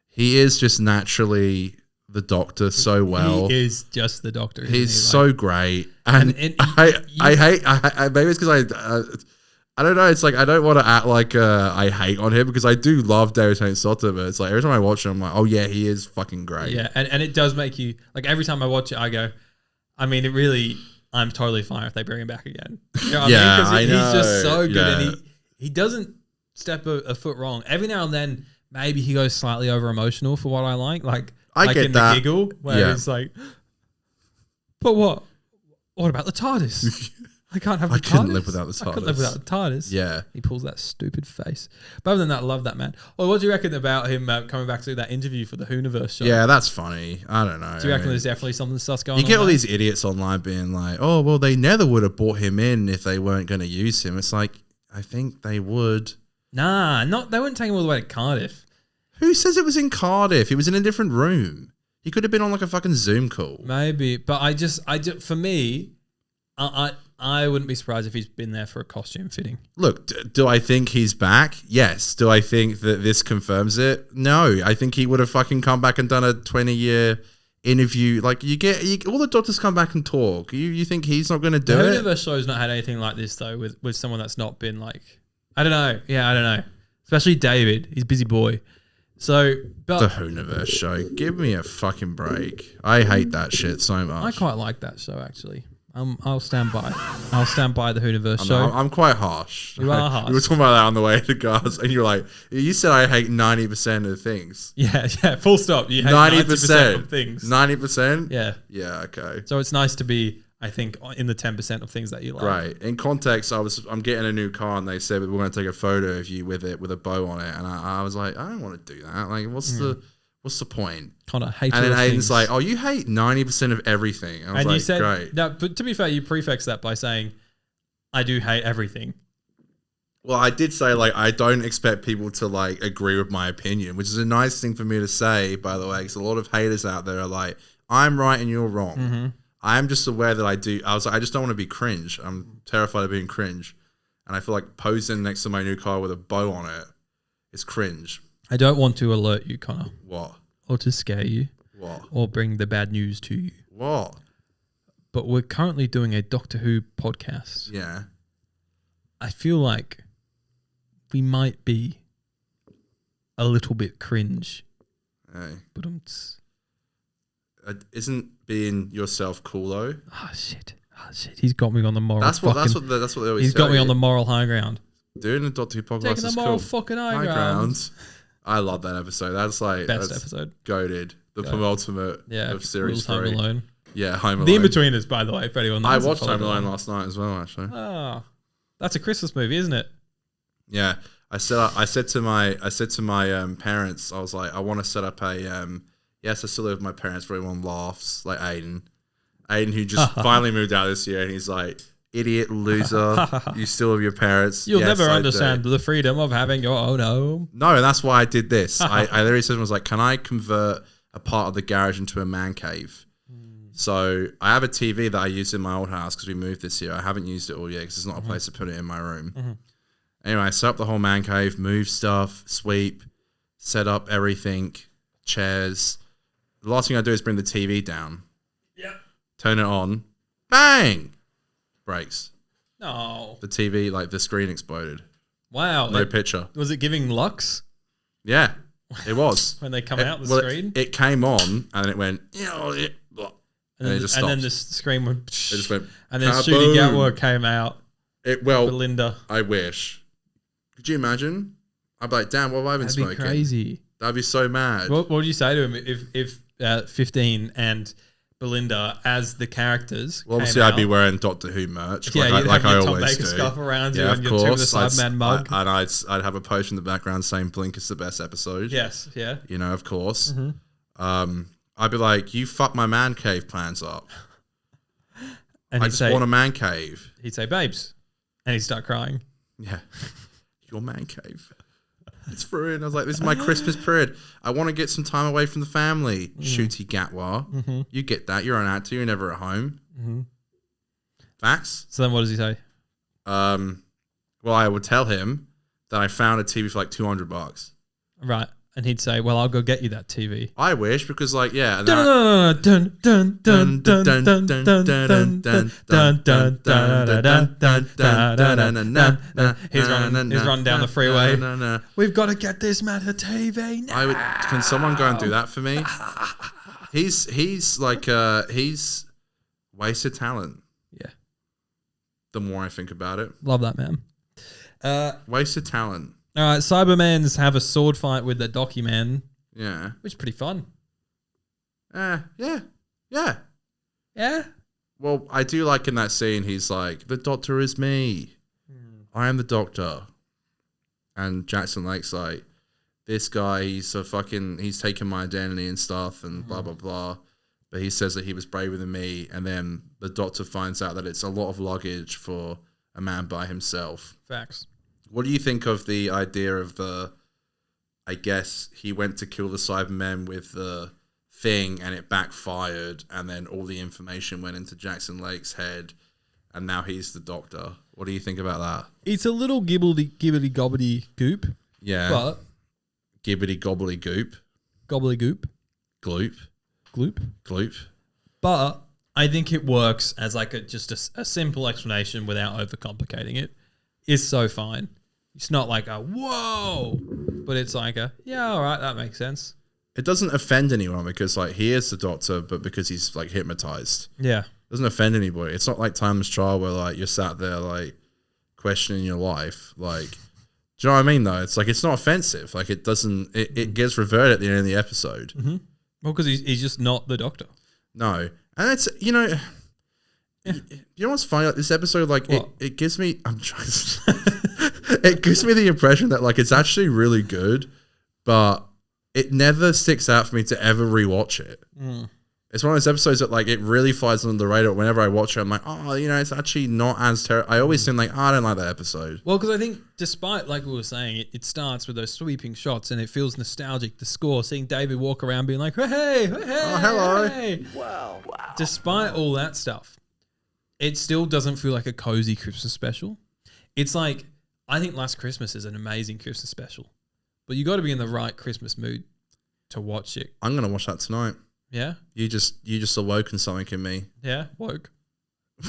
He is just naturally the Doctor so well. He is just the Doctor. He's so great. And I hate, maybe it's because I don't know. It's like I don't want to act like I hate on him because I do love David Tennant's Doctor, but it's like every time I watch him, I'm like, oh yeah, he is fucking great. Yeah, and it does make you like every time I watch it, I go, I mean, it really, I'm totally fine if they bring him back again. You know what I mean? Because he's just so good, and he doesn't step a foot wrong. Every now and then, maybe he goes slightly over emotional for what I like. Like I get in that. The giggle where it's like, but what? What about the TARDIS? I can't have I the couldn't TARDIS. live without the TARDIS. I couldn't live without the TARDIS. Yeah. He pulls that stupid face. But other than that, I love that man. Well, what do you reckon about him coming back to do that interview for the Hooniverse show? Yeah, that's funny. I don't know. Do you reckon there's definitely something sus going on? You get all there? these idiots online being like, oh, well, they never would have brought him in if they weren't going to use him. It's like, I think they would. Nah, they wouldn't take him all the way to Cardiff. Who says it was in Cardiff? He was in a different room. He could have been on like a fucking Zoom call. Maybe, but I just for me, I wouldn't be surprised if he's been there for a costume fitting. Look, do I think he's back? Yes. Do I think that this confirms it? No. I think he would have fucking come back and done a 20-year interview. Like, all the doctors come back and talk. You think he's not going to do the it? The Hooniverse show's not had anything like this, though, with someone that's not been like... I don't know. Yeah, I don't know. Especially David. He's a busy boy. So, but... The Hooniverse show. Give me a fucking break. I hate that shit so much. I quite like that show, actually. I'll stand by. I'll stand by the Hooniverse show. I'm quite harsh. You are harsh. You were talking about that on the way to Gars, and you're like, you said I hate 90% of things. Yeah, full stop. You hate 90% of things. 90%? Yeah. Yeah, okay. So it's nice to be, I think, in the 10% of things that you like. Right. In context, I'm getting a new car, and they said we're going to take a photo of you with a bow on it, and I was like, I don't want to do that. Like, what's the point? Kind of hate. And then Aiden's like, oh, you hate 90% of everything. I was like, you said, great. No, but to be fair, you prefixed that by saying, I do hate everything. Well, I did say, like, I don't expect people to, like, agree with my opinion, which is a nice thing for me to say, by the way, because a lot of haters out there are like, I'm right and you're wrong. Mm-hmm. I'm just aware that I was like, I just don't want to be cringe. I'm terrified of being cringe. And I feel like posing next to my new car with a bow on it is cringe. I don't want to alert you, Connor. What? Or to scare you. What? Or bring the bad news to you. What? But we're currently doing a Doctor Who podcast. Yeah. I feel like we might be a little bit cringe. Hey. But isn't being yourself cool though? Oh shit! He's got me on the moral. That's what they always. He's got me on the moral high ground. Doing the Doctor Who podcast Taking is the moral cool. fucking high ground. I love that episode. That's like best episode. Goated. The penultimate of series 3. Home Alone. Yeah, Home Alone. The In-Betweeners, by the way, for anyone. I watched Home Alone last night as well. Actually. Oh, that's a Christmas movie, isn't it? Yeah, I said to my parents, I was like, I want to set up a yes, I still live with my parents, but everyone laughs, like Aiden who just finally moved out this year, and he's like, idiot, loser, you still live with your parents. You'll never understand the freedom of having your own home. No, and that's why I did this. I literally said, was like, can I convert a part of the garage into a man cave? So I have a TV that I used in my old house because we moved this year. I haven't used it all yet because there's not a place to put it in my room. Anyway, I set up the whole man cave, move stuff, sweep, set up everything, chairs. The last thing I do is bring the TV down. Yeah. Turn it on. Bang! Breaks. No. The TV, like the screen exploded. Wow. No picture. Was it giving Lux? Yeah, it was. When they come out the screen? It came on and then it went, and then it just stopped. And then the screen went, it just went, and then Shooty Gatwa came out. Belinda. I wish. Could you imagine? I'd be like, damn, what have I been smoking? That'd be crazy. That'd be so mad. What would you say to him if 15 and Belinda as the characters? Well, obviously, I'd be wearing Doctor Who merch, yeah, like I Tom always Baker do. Scarf around you, yeah, and of your course. the Cyberman mug, and I'd have a post in the background saying "Blink is the best episode." Yes, yeah. You know, of course. I'd be like, "You fuck my man cave plans up." And I just want a man cave. He'd say, "Babes," and he'd start crying. Yeah, your man cave. It's ruined. I was like, this is my Christmas period. I want to get some time away from the family. Shooty Gatwa. You get that. You're an actor. You're never at home. Facts. So then what does he say? Well, I would tell him that I found a TV for like $200. Right. And he'd say, well, I'll go get you that TV. I wish, because like, yeah. He's running down the freeway. We've got to get this man a TV now. Can someone go and do that for me? He's like, he's wasted talent. Yeah. The more I think about it. Love that, man. Wasted talent. All right, Cybermans have a sword fight with the Documan. Yeah. Which is pretty fun. Yeah. Yeah? Well, I do like in that scene, he's like, the Doctor is me. I am the Doctor. And Jackson Lake's like, this guy, he's taken my identity and stuff and blah, blah, blah. But he says that he was braver than me. And then the Doctor finds out that it's a lot of luggage for a man by himself. Facts. What do you think of the idea of I guess he went to kill the Cybermen with the thing and it backfired and then all the information went into Jackson Lake's head and now he's the Doctor. What do you think about that? It's a little gibbity gobbity goop. Yeah. But gibbity gobbly goop. Gobbly goop. Gloop. Gloop. Gloop. But I think it works as like just a simple explanation without overcomplicating it. It's so fine. It's not like a whoa, but it's like yeah, all right, that makes sense. It doesn't offend anyone because like he is the Doctor, but because he's like hypnotized. Yeah. It doesn't offend anybody. It's not like Timeless Trial where like you're sat there like questioning your life. Like, do you know what I mean though? It's like it's not offensive. Like it doesn't. It gets reverted at the end of the episode. Mm-hmm. Well, because he's just not the Doctor. No, and it's you know what's funny? Like this episode, like it gives me. I'm trying. It gives me the impression that like it's actually really good, but it never sticks out for me to ever rewatch it. It's one of those episodes that like it really flies under the radar. Whenever I watch it, I'm like, oh, it's actually not as terrible. I always think like, oh, I don't like that episode. Well, because I think despite, like we were saying, it starts with those sweeping shots and it feels nostalgic. The score, seeing David walk around being like, hey, oh, hello. Hey. Wow. Despite all that stuff, it still doesn't feel like a cozy Christmas special. It's like, I think Last Christmas is an amazing Christmas special, but you got to be in the right Christmas mood to watch it. I'm going to watch that tonight. Yeah? You just awoken something in me. Yeah, woke. I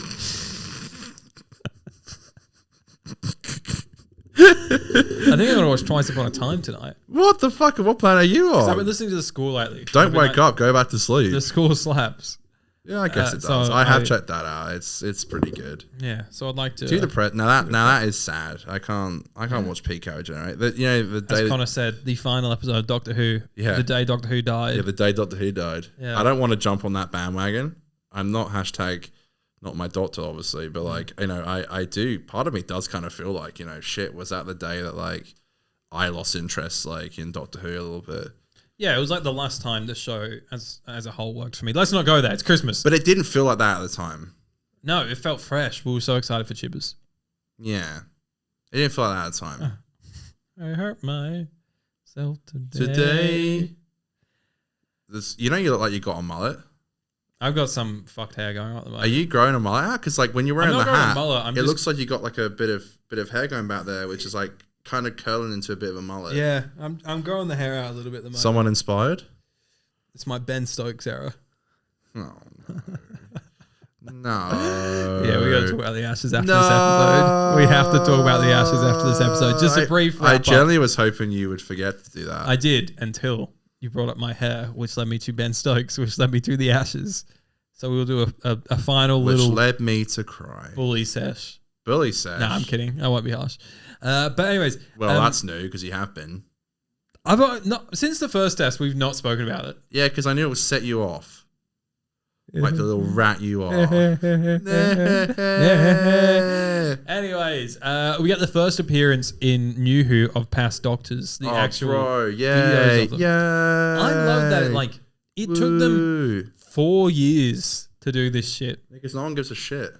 think I'm going to watch Twice Upon a Time tonight. What the fuck? What planet are you on? I've been listening to the score lately. Don't wake up. Go back to sleep. The score slaps. Yeah, I guess it does. I have checked that out. It's pretty good. Yeah, so I'd like to do the press. Now that is sad. I can't watch Pico generate. The day as Connor said, the final episode of Doctor Who. Yeah. The day Doctor Who died. Yeah, the day Doctor Who died. Yeah. I don't want to jump on that bandwagon. I'm not not my Doctor, obviously, but like I do. Part of me does kind of feel like shit. Was that the day that like I lost interest like in Doctor Who a little bit? Yeah, it was like the last time the show as a whole worked for me. Let's not go there. It's Christmas. But it didn't feel like that at the time. No, it felt fresh. We were so excited for Chibbers. Yeah. It didn't feel like that at the time. I hurt myself today. You look like you got a mullet. I've got some fucked hair going on at the moment. Are you growing a mullet out? Because like when you're wearing the hat, mullet, it looks like you got like a bit of hair going back there, which is like kind of curling into a bit of a mullet. Yeah, I'm growing the hair out a little bit at the moment. Someone inspired? It's my Ben Stokes era. Oh, no. Yeah, we got to talk about the Ashes after this episode. We have to talk about the Ashes after this episode. Just a brief wrap I generally was hoping you would forget to do that. I did until you brought up my hair, which led me to Ben Stokes, which led me to the Ashes. So we'll do a final which little... led me to cry. Bully sesh. Bully sesh? No, I'm kidding. I won't be harsh. But anyways... Well, that's new, because you have been. Since the first test, we've not spoken about it. Yeah, because I knew it would set you off. Like the little rat you are. Anyways, we got the first appearance in New Who of past Doctors. The actual videos of them. Yeah. I love that. It took them 4 years to do this shit. Because no one gives a shit.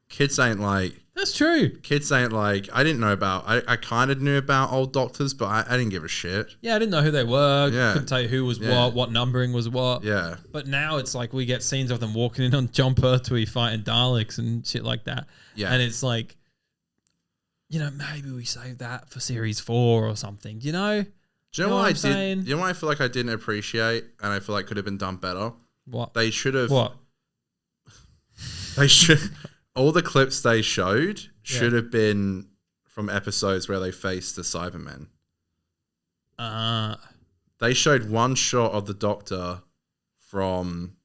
Kids ain't like... That's true. Kids ain't like... I didn't know about... I kind of knew about old Doctors, but I didn't give a shit. Yeah, I didn't know who they were. Yeah. Couldn't tell you who was what numbering was what. Yeah. But now it's like we get scenes of them walking in on John Pertwee fighting Daleks and shit like that. Yeah. And it's like, maybe we save that for series 4 or something, Do you know what I did? You know what I feel like I didn't appreciate and I feel like could have been done better? What? They should have... What? They should... All the clips they showed should have been from episodes where they faced the Cybermen. They showed one shot of the Doctor from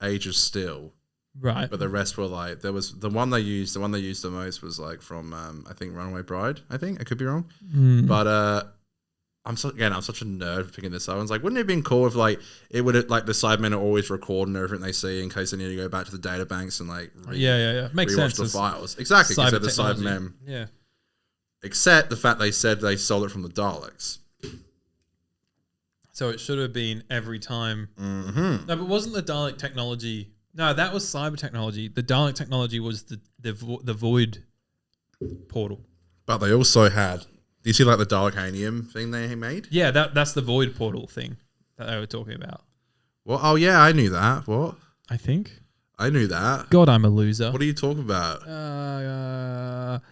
Age of Steel. Right. But the rest were like, there was the one they used the most was like from, I think Runaway Bride. I could be wrong. But I'm such a nerd for picking this up. I was like, wouldn't it have been cool if like it would have, like the Cybermen are always recording everything they see in case they need to go back to the databanks and like makes sense. The files exactly because they're the Cybermen. Yeah. Except the fact they said they stole it from the Daleks. So it should have been every time. Mm-hmm. No, but wasn't the Dalek technology? No, that was cyber technology. The Dalek technology was the void portal. But they also had. Do you see like the Dalekanium thing they made? Yeah, that's the void portal thing that they were talking about. Well, oh yeah, I knew that. What? I think. I knew that. God, I'm a loser. What are you talking about?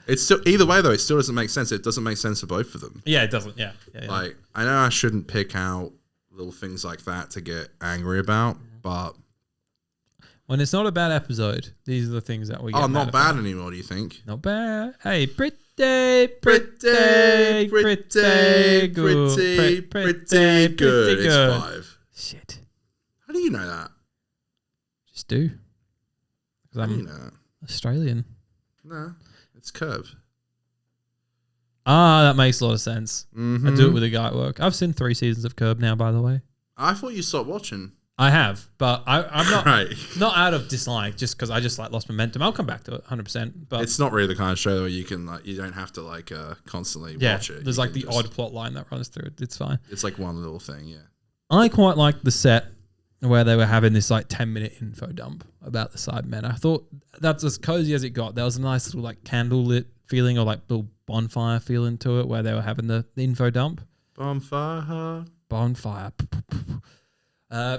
It's still either way though. It still doesn't make sense. It doesn't make sense for both of them. Yeah, it doesn't. Yeah. Like I know I shouldn't pick out little things like that to get angry about, but when it's not a bad episode, these are the things that we get. Oh, not bad anymore. Do you think? Not bad. Hey, pretty good. It's 5. Shit. How do you know that? Just do. How do you know that? Australian. No, it's Curb. Ah, that makes a lot of sense. Mm-hmm. I do it with a guy at work. I've seen 3 seasons of Curb now, by the way. I thought you stopped watching. I have, but I'm not right. Not out of dislike, just because I just like lost momentum. I'll come back to it 100%. But it's not really the kind of show where you can like you don't have to like constantly watch it. There's like the odd plot line that runs through it. It's fine. It's like one little thing, yeah. I quite liked the set where they were having this like 10-minute info dump about the Cybermen. I thought that's as cozy as it got. There was a nice little like candlelit feeling or like little bonfire feeling to it where they were having the info dump. Bonfire.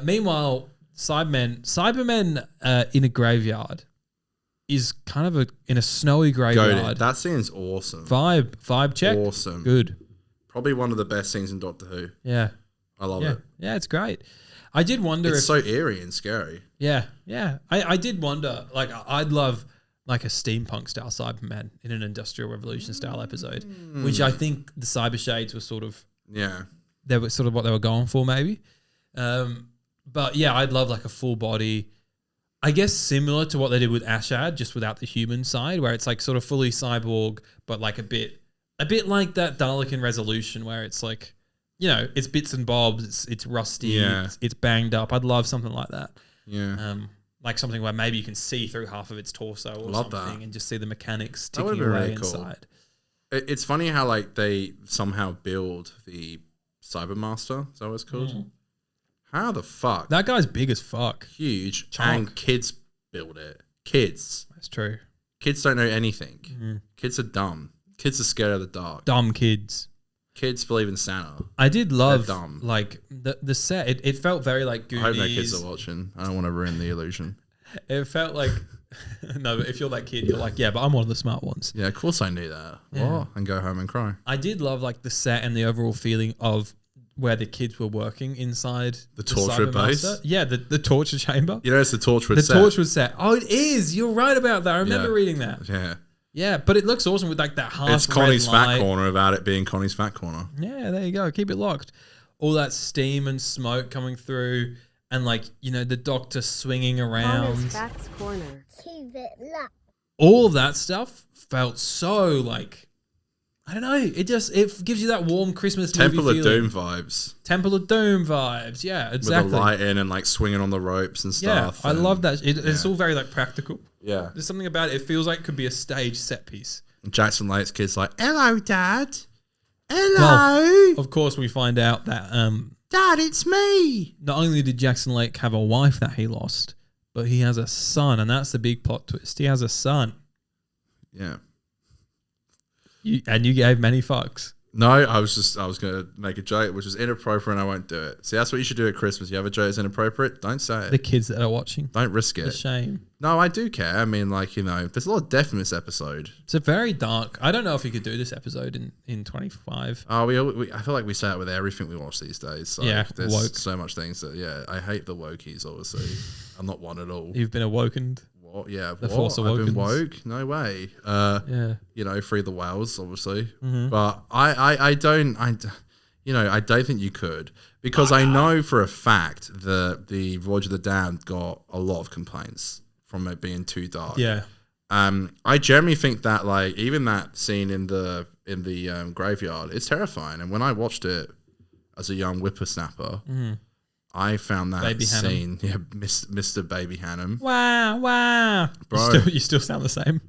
Meanwhile, Cybermen in a graveyard is kind of in a snowy graveyard. That scene's awesome. Vibe check. Awesome. Good. Probably one of the best scenes in Doctor Who. Yeah. I love it. Yeah, it's great. I did wonder it's so eerie and scary. Yeah. I did wonder, like, I'd love like a steampunk style Cyberman in an Industrial Revolution style episode, which I think the Cyber Shades were sort of they were sort of what they were going for, maybe. But yeah, I'd love like a full body, I guess similar to what they did with Ashad, just without the human side, where it's like sort of fully cyborg, but like a bit like that Dalek in Resolution, where it's like, you know, it's bits and bobs, it's rusty, it's banged up. I'd love something like that. Yeah. Like something where maybe you can see through half of its torso or something and just see the mechanics ticking away really inside. Cool. It's funny how like they somehow build the Cybermaster, is that what it's called? Mm. How the fuck? That guy's big as fuck. Huge. And kids build it. Kids. That's true. Kids don't know anything. Mm-hmm. Kids are dumb. Kids are scared of the dark. Dumb kids. Kids believe in Santa. I did love like the set. It felt very like Goonies. I hope no kids are watching. I don't want to ruin the illusion. It felt like no, but if you're that kid, you're like, yeah, but I'm one of the smart ones. Yeah, of course I knew that. Yeah. What? And go home and cry. I did love like the set and the overall feeling of where the kids were working inside the torture base. Yeah, the torture chamber. You know, it's the Torchwood set. The Torchwood set. Oh, it is. You're right about that. I remember reading that. Yeah. Yeah, but it looks awesome with like that half. It's Connie's fat corner about it being Connie's fat corner. Yeah, there you go. Keep it locked. All that steam and smoke coming through, and like, you know, the Doctor swinging around. Connie's fat corner. Keep it locked. All of that stuff felt so like, I don't know. It gives you that warm Christmas Temple movie of feeling. Doom vibes. Temple of Doom vibes. Yeah, exactly. With the lighting and like swinging on the ropes and stuff. Yeah, I love that. It's all very like practical. Yeah. There's something about it. It feels like it could be a stage set piece. And Jackson Lake's kid's like, "Hello, Dad. Hello." Well, of course, we find out that Dad, it's me. Not only did Jackson Lake have a wife that he lost, but he has a son, and that's the big plot twist. He has a son. Yeah. You gave many fucks. No, I was going to make a joke, which was inappropriate, and I won't do it. See, that's what you should do at Christmas. You have a joke that's inappropriate, don't say it. The kids that are watching. Don't risk it. It's a shame. No, I do care. I mean, like, you know, there's a lot of death in this episode. It's a very dark. I don't know if we could do this episode in 25. Oh, I feel like we say it with everything we watch these days. So yeah, there's woke. So much things that, yeah, I hate the wokies, obviously. I'm not one at all. You've been awokened. What? Yeah, the Force Awakens. I've been woke? No way. Yeah. You know, free the whales, obviously. Mm-hmm. But I don't think you could, because I know for a fact that the Voyage of the Damned got a lot of complaints from it being too dark. Yeah. I generally think that, like, even that scene in the graveyard, it's terrifying. And when I watched it, as a young whippersnapper, I found that Baby scene, Mr. Baby Hannum. Wow. Bro. You still sound the same.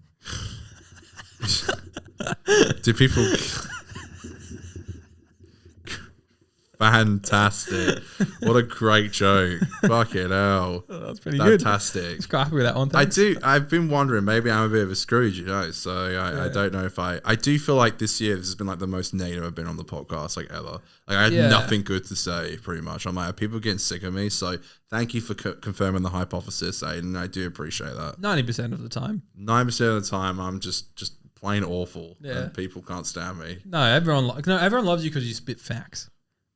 Do people... Fantastic. What a great joke. Fucking hell. That's pretty good. Fantastic. Just quite happy with that one. Thanks. I've been wondering, maybe I'm a bit of a Scrooge, you know, so I don't know if I do feel like this year, this has been like the most negative I've been on the podcast, like ever. Like I had nothing good to say, pretty much. I'm like, are people getting sick of me? So thank you for confirming the hypothesis, Aiden. I do appreciate that. 90% of the time. 90% of the time, I'm just plain awful and people can't stand me. No, everyone loves you because you spit facts.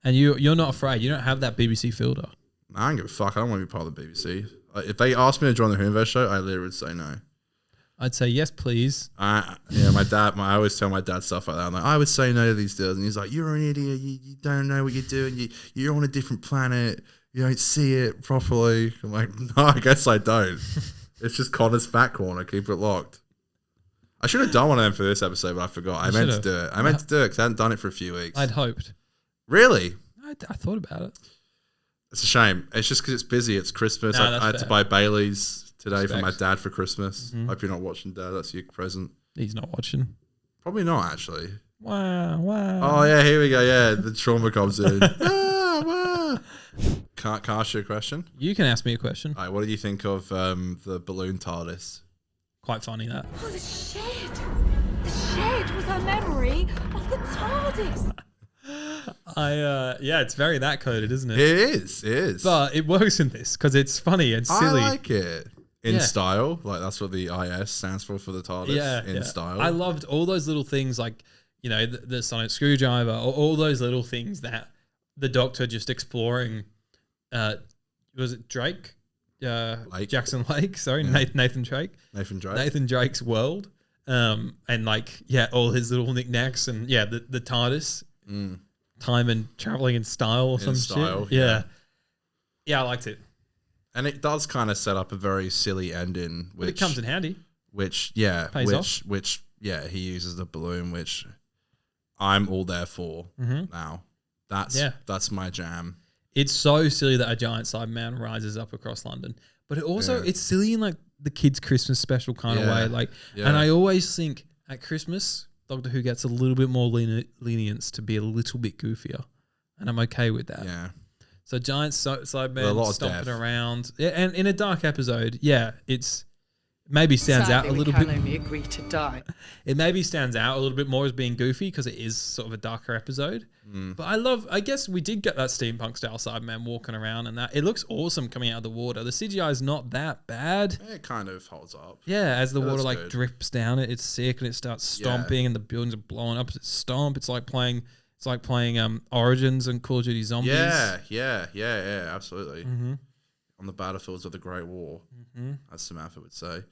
And you're not afraid. You don't have that BBC filter. I don't give a fuck. I don't want to be part of the BBC. If they asked me to join the Whoinverse show, I literally would say no. I'd say yes, please. My dad. I always tell my dad stuff like that. I'm like, I would say no to these deals, and he's like, "You're an idiot. You don't know what you're doing. You're on a different planet. You don't see it properly." I'm like, no, I guess I don't. It's just Connor's Fat Corner. Keep it locked. I should have done one of them for this episode, but I forgot. I meant to do it because I hadn't done it for a few weeks. I'd hoped. Really? I thought about it. It's a shame. It's just because it's busy. It's Christmas. No, I had to buy Bailey's today for my Respect. dad for Christmas. Hope you're not watching, Dad. That's your present. He's not watching. Probably not, actually. Wow. Oh, yeah, here we go. Yeah, the trauma comes in. Can I ask you a question? You can ask me a question. All right, what did you think of the balloon TARDIS? Quite funny, that. Oh, the shed! The shed was a memory of the TARDIS! It's very that coded, isn't it? It is. But it works in this because it's funny and silly. I like it. In style. Like, that's what the IS stands for the TARDIS. Yeah. Style. I loved all those little things like, you know, the sonic screwdriver, all those little things that the Doctor just exploring. Was it Drake? Lake. Jackson Lake. Sorry, yeah. Nathan Drake. Nathan Drake's world. And all his little knickknacks and the TARDIS. Time and traveling in style or some shit. Yeah, I liked it. And it does kind of set up a very silly ending, which it comes in handy. Pays off. He uses the balloon, which I'm all there for now. That's my jam. It's so silly that a giant Cyberman rises up across London, but it's silly in like the kids' Christmas special kind of way. Like, and I always think at Christmas, Doctor Who gets a little bit more lenience to be a little bit goofier, and I'm okay with that. Yeah. So giant Cyberman stomping around, and in a dark episode, it's maybe stands out a little bit. Only agree to die. It maybe stands out a little bit more as being goofy because it is sort of a darker episode. But I guess we did get that steampunk style Cyberman walking around, and that it looks awesome coming out of the water. The CGI is not that bad. It kind of holds up. Yeah, as the water drips down it, it's sick and it starts stomping and the buildings are blowing up. It's stomp. It's like playing Origins and Call of Duty Zombies. Yeah, absolutely. On the battlefields of the Great War, as Samantha would say.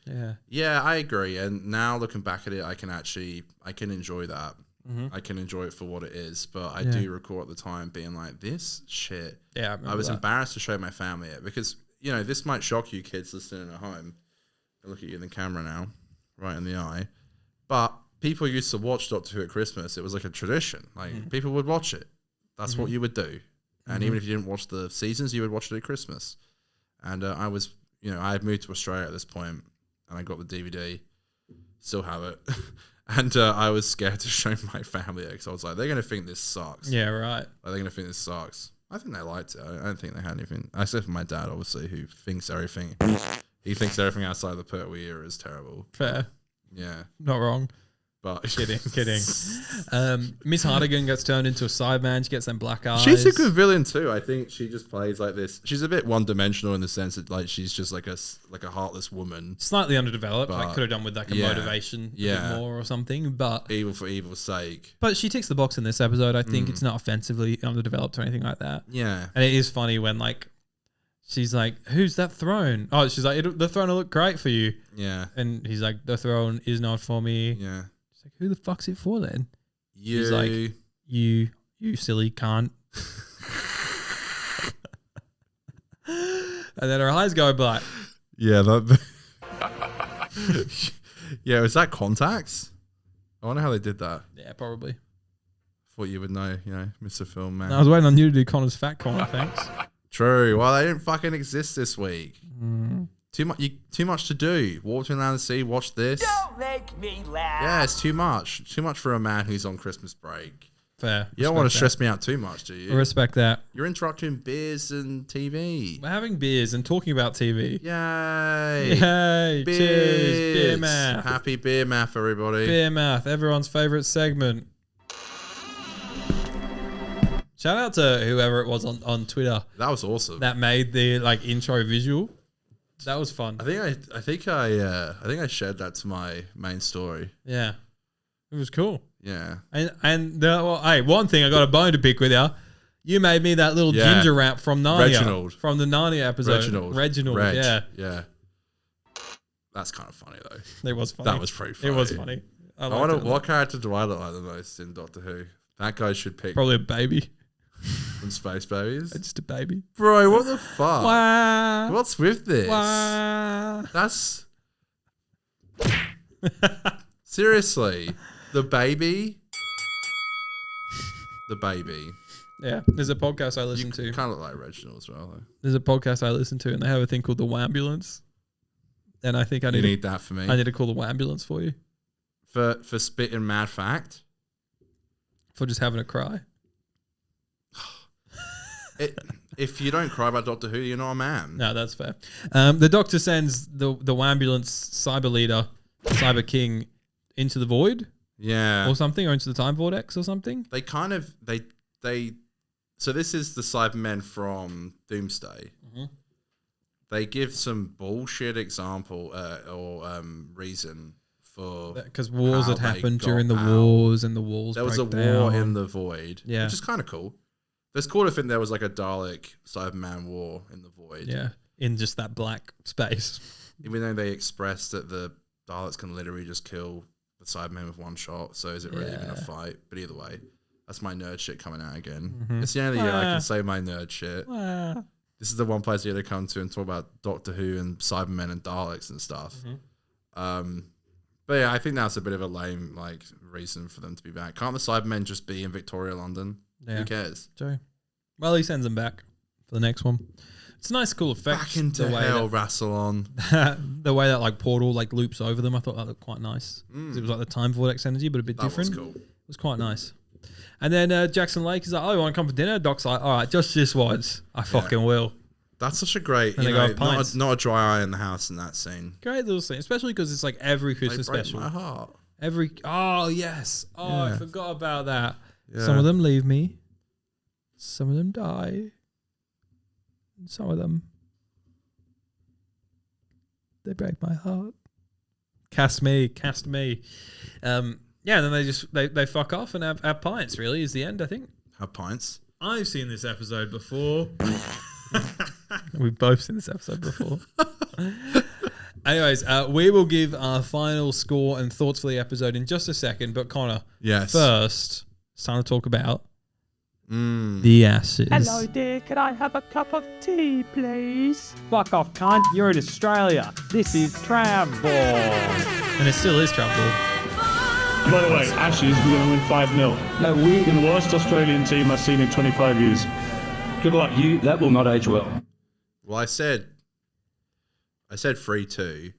Yeah, I agree. And now looking back at it, I can enjoy that. I can enjoy it for what it is. But I do recall at the time being like, this shit. Yeah, I was embarrassed to show my family it because, you know, this might shock you kids listening at home. I look at you in the camera now, right in the eye. But people used to watch Doctor Who at Christmas. It was like a tradition. Like, people would watch it. That's what you would do. And even if you didn't watch the seasons, you would watch it at Christmas. And I was, I had moved to Australia at this point, and I got the DVD, still have it. And I was scared to show my family it because I was like, they're going to think this sucks. Yeah, right. Like, they're going to think this sucks. I think they liked it. I don't think they had anything, except for my dad, obviously, who thinks everything. He thinks everything outside the Pertwee era is terrible. Fair. Yeah. Not wrong. But kidding. Miss Hardigan gets turned into a Cyberman. She gets them black eyes. She's a good villain too. I think she just plays like this. She's a bit one-dimensional in the sense that like she's just like a heartless woman, slightly underdeveloped. Like could have done with like a motivation, a bit more or something. But evil for evil's sake. But she ticks the box in this episode. I think it's not offensively underdeveloped or anything like that. Yeah, and it is funny when like she's like, "Who's that throne?" Oh, she's like, "The throne will look great for you." Yeah, and he's like, "The throne is not for me." Yeah. Like, who the fuck's it for then? He's like, you silly cunt. And then her eyes go black. Yeah, that. Yeah, was that Contacts? I wonder how they did that. Yeah, probably. Thought you would know, Mr. Film Man. I was waiting on you to do Connor's Fat Corner, thanks. True. Well, they didn't fucking exist this week. Too much to do. Walk to Inland Sea, watch this. Don't make me laugh. Yeah, it's too much. Too much for a man who's on Christmas break. Fair. You don't want to stress me out too much, do you? I respect that. You're interrupting beers and TV. We're having beers and talking about TV. Yay. Yay. Beers. Cheers. Beer math. Happy beer math, everybody. Beer math. Everyone's favorite segment. Shout out to whoever it was on Twitter. That was awesome. That made the intro visual. That was fun. I think I shared that to my main story. Yeah. It was cool. Yeah. And hey, one thing I got a bone to pick with you. You made me that little ginger wrap from Narnia. Reginald. From the Narnia episode. Reginald. Reg, yeah. Yeah. That's kind of funny though. It was funny. That was pretty funny. It was funny. I wonder what character do I look like the most in Doctor Who? That guy should pick probably a baby. From Space Babies. Just a baby. Bro, what the fuck? Wow. What's with this? Wow. That's seriously. The baby. Yeah. There's a podcast I listen to. Kind of look like Reginald as well though. There's a podcast I listen to and they have a thing called the Wambulance. And I think I need that for me. I need to call the Wambulance for you. For spitting mad fact? For just having a cry. If you don't cry about Doctor Who, you're not a man. No, that's fair. The Doctor sends the Wambulance cyber leader, Cyber King, into the void. Yeah. Or something, or into the time vortex or something. They kind of they so this is the Cybermen from Doomsday. Mm-hmm. They give some bullshit example or reason for because wars had happened during the wars and the walls. There was a war in the void, which is kind of cool. There's cool to think there was like a Dalek Cyberman war in the void. Yeah, in just that black space. Even though they expressed that the Daleks can literally just kill the Cybermen with one shot, so is it really even a fight? But either way, that's my nerd shit coming out again. Mm-hmm. It's the only year I can say my nerd shit. This is the one place you got to come to and talk about Doctor Who and Cybermen and Daleks and stuff. Mm-hmm. But yeah, I think that's a bit of a lame reason for them to be back. Can't the Cybermen just be in Victoria, London? Yeah. Who cares? True. Well, he sends them back for the next one. It's a nice, cool effect. Back into hell, Rassilon. The way that portal loops over them, I thought that looked quite nice. It was like the time vortex energy, but a bit different. That was cool. It was quite nice. And then Jackson Lake is like, "Oh, you want to come for dinner?" Doc's like, "All right, just this once. I fucking will." That's such a great, not a dry eye in the house in that scene. Great little scene, especially because it's every Christmas special. My heart. Yes. I forgot about that. Yeah. Some of them leave me. Some of them die. And some of them, they break my heart. Cast me. Yeah, and then they fuck off and have pints, really, is the end, I think. Have pints? I've seen this episode before. We've both seen this episode before. Anyways, we will give our final score and thoughts for the episode in just a second. But Connor, first, it's time to talk about the ashes. Hello, dear. Can I have a cup of tea, please? Fuck off, cunt. You're in Australia. This is Trample. And it still is Trample. By the way, Ashes, we're going to win 5-0. No, we're the worst Australian team I've seen in 25 years. Good luck. That will not age well. Well, I said 3-2.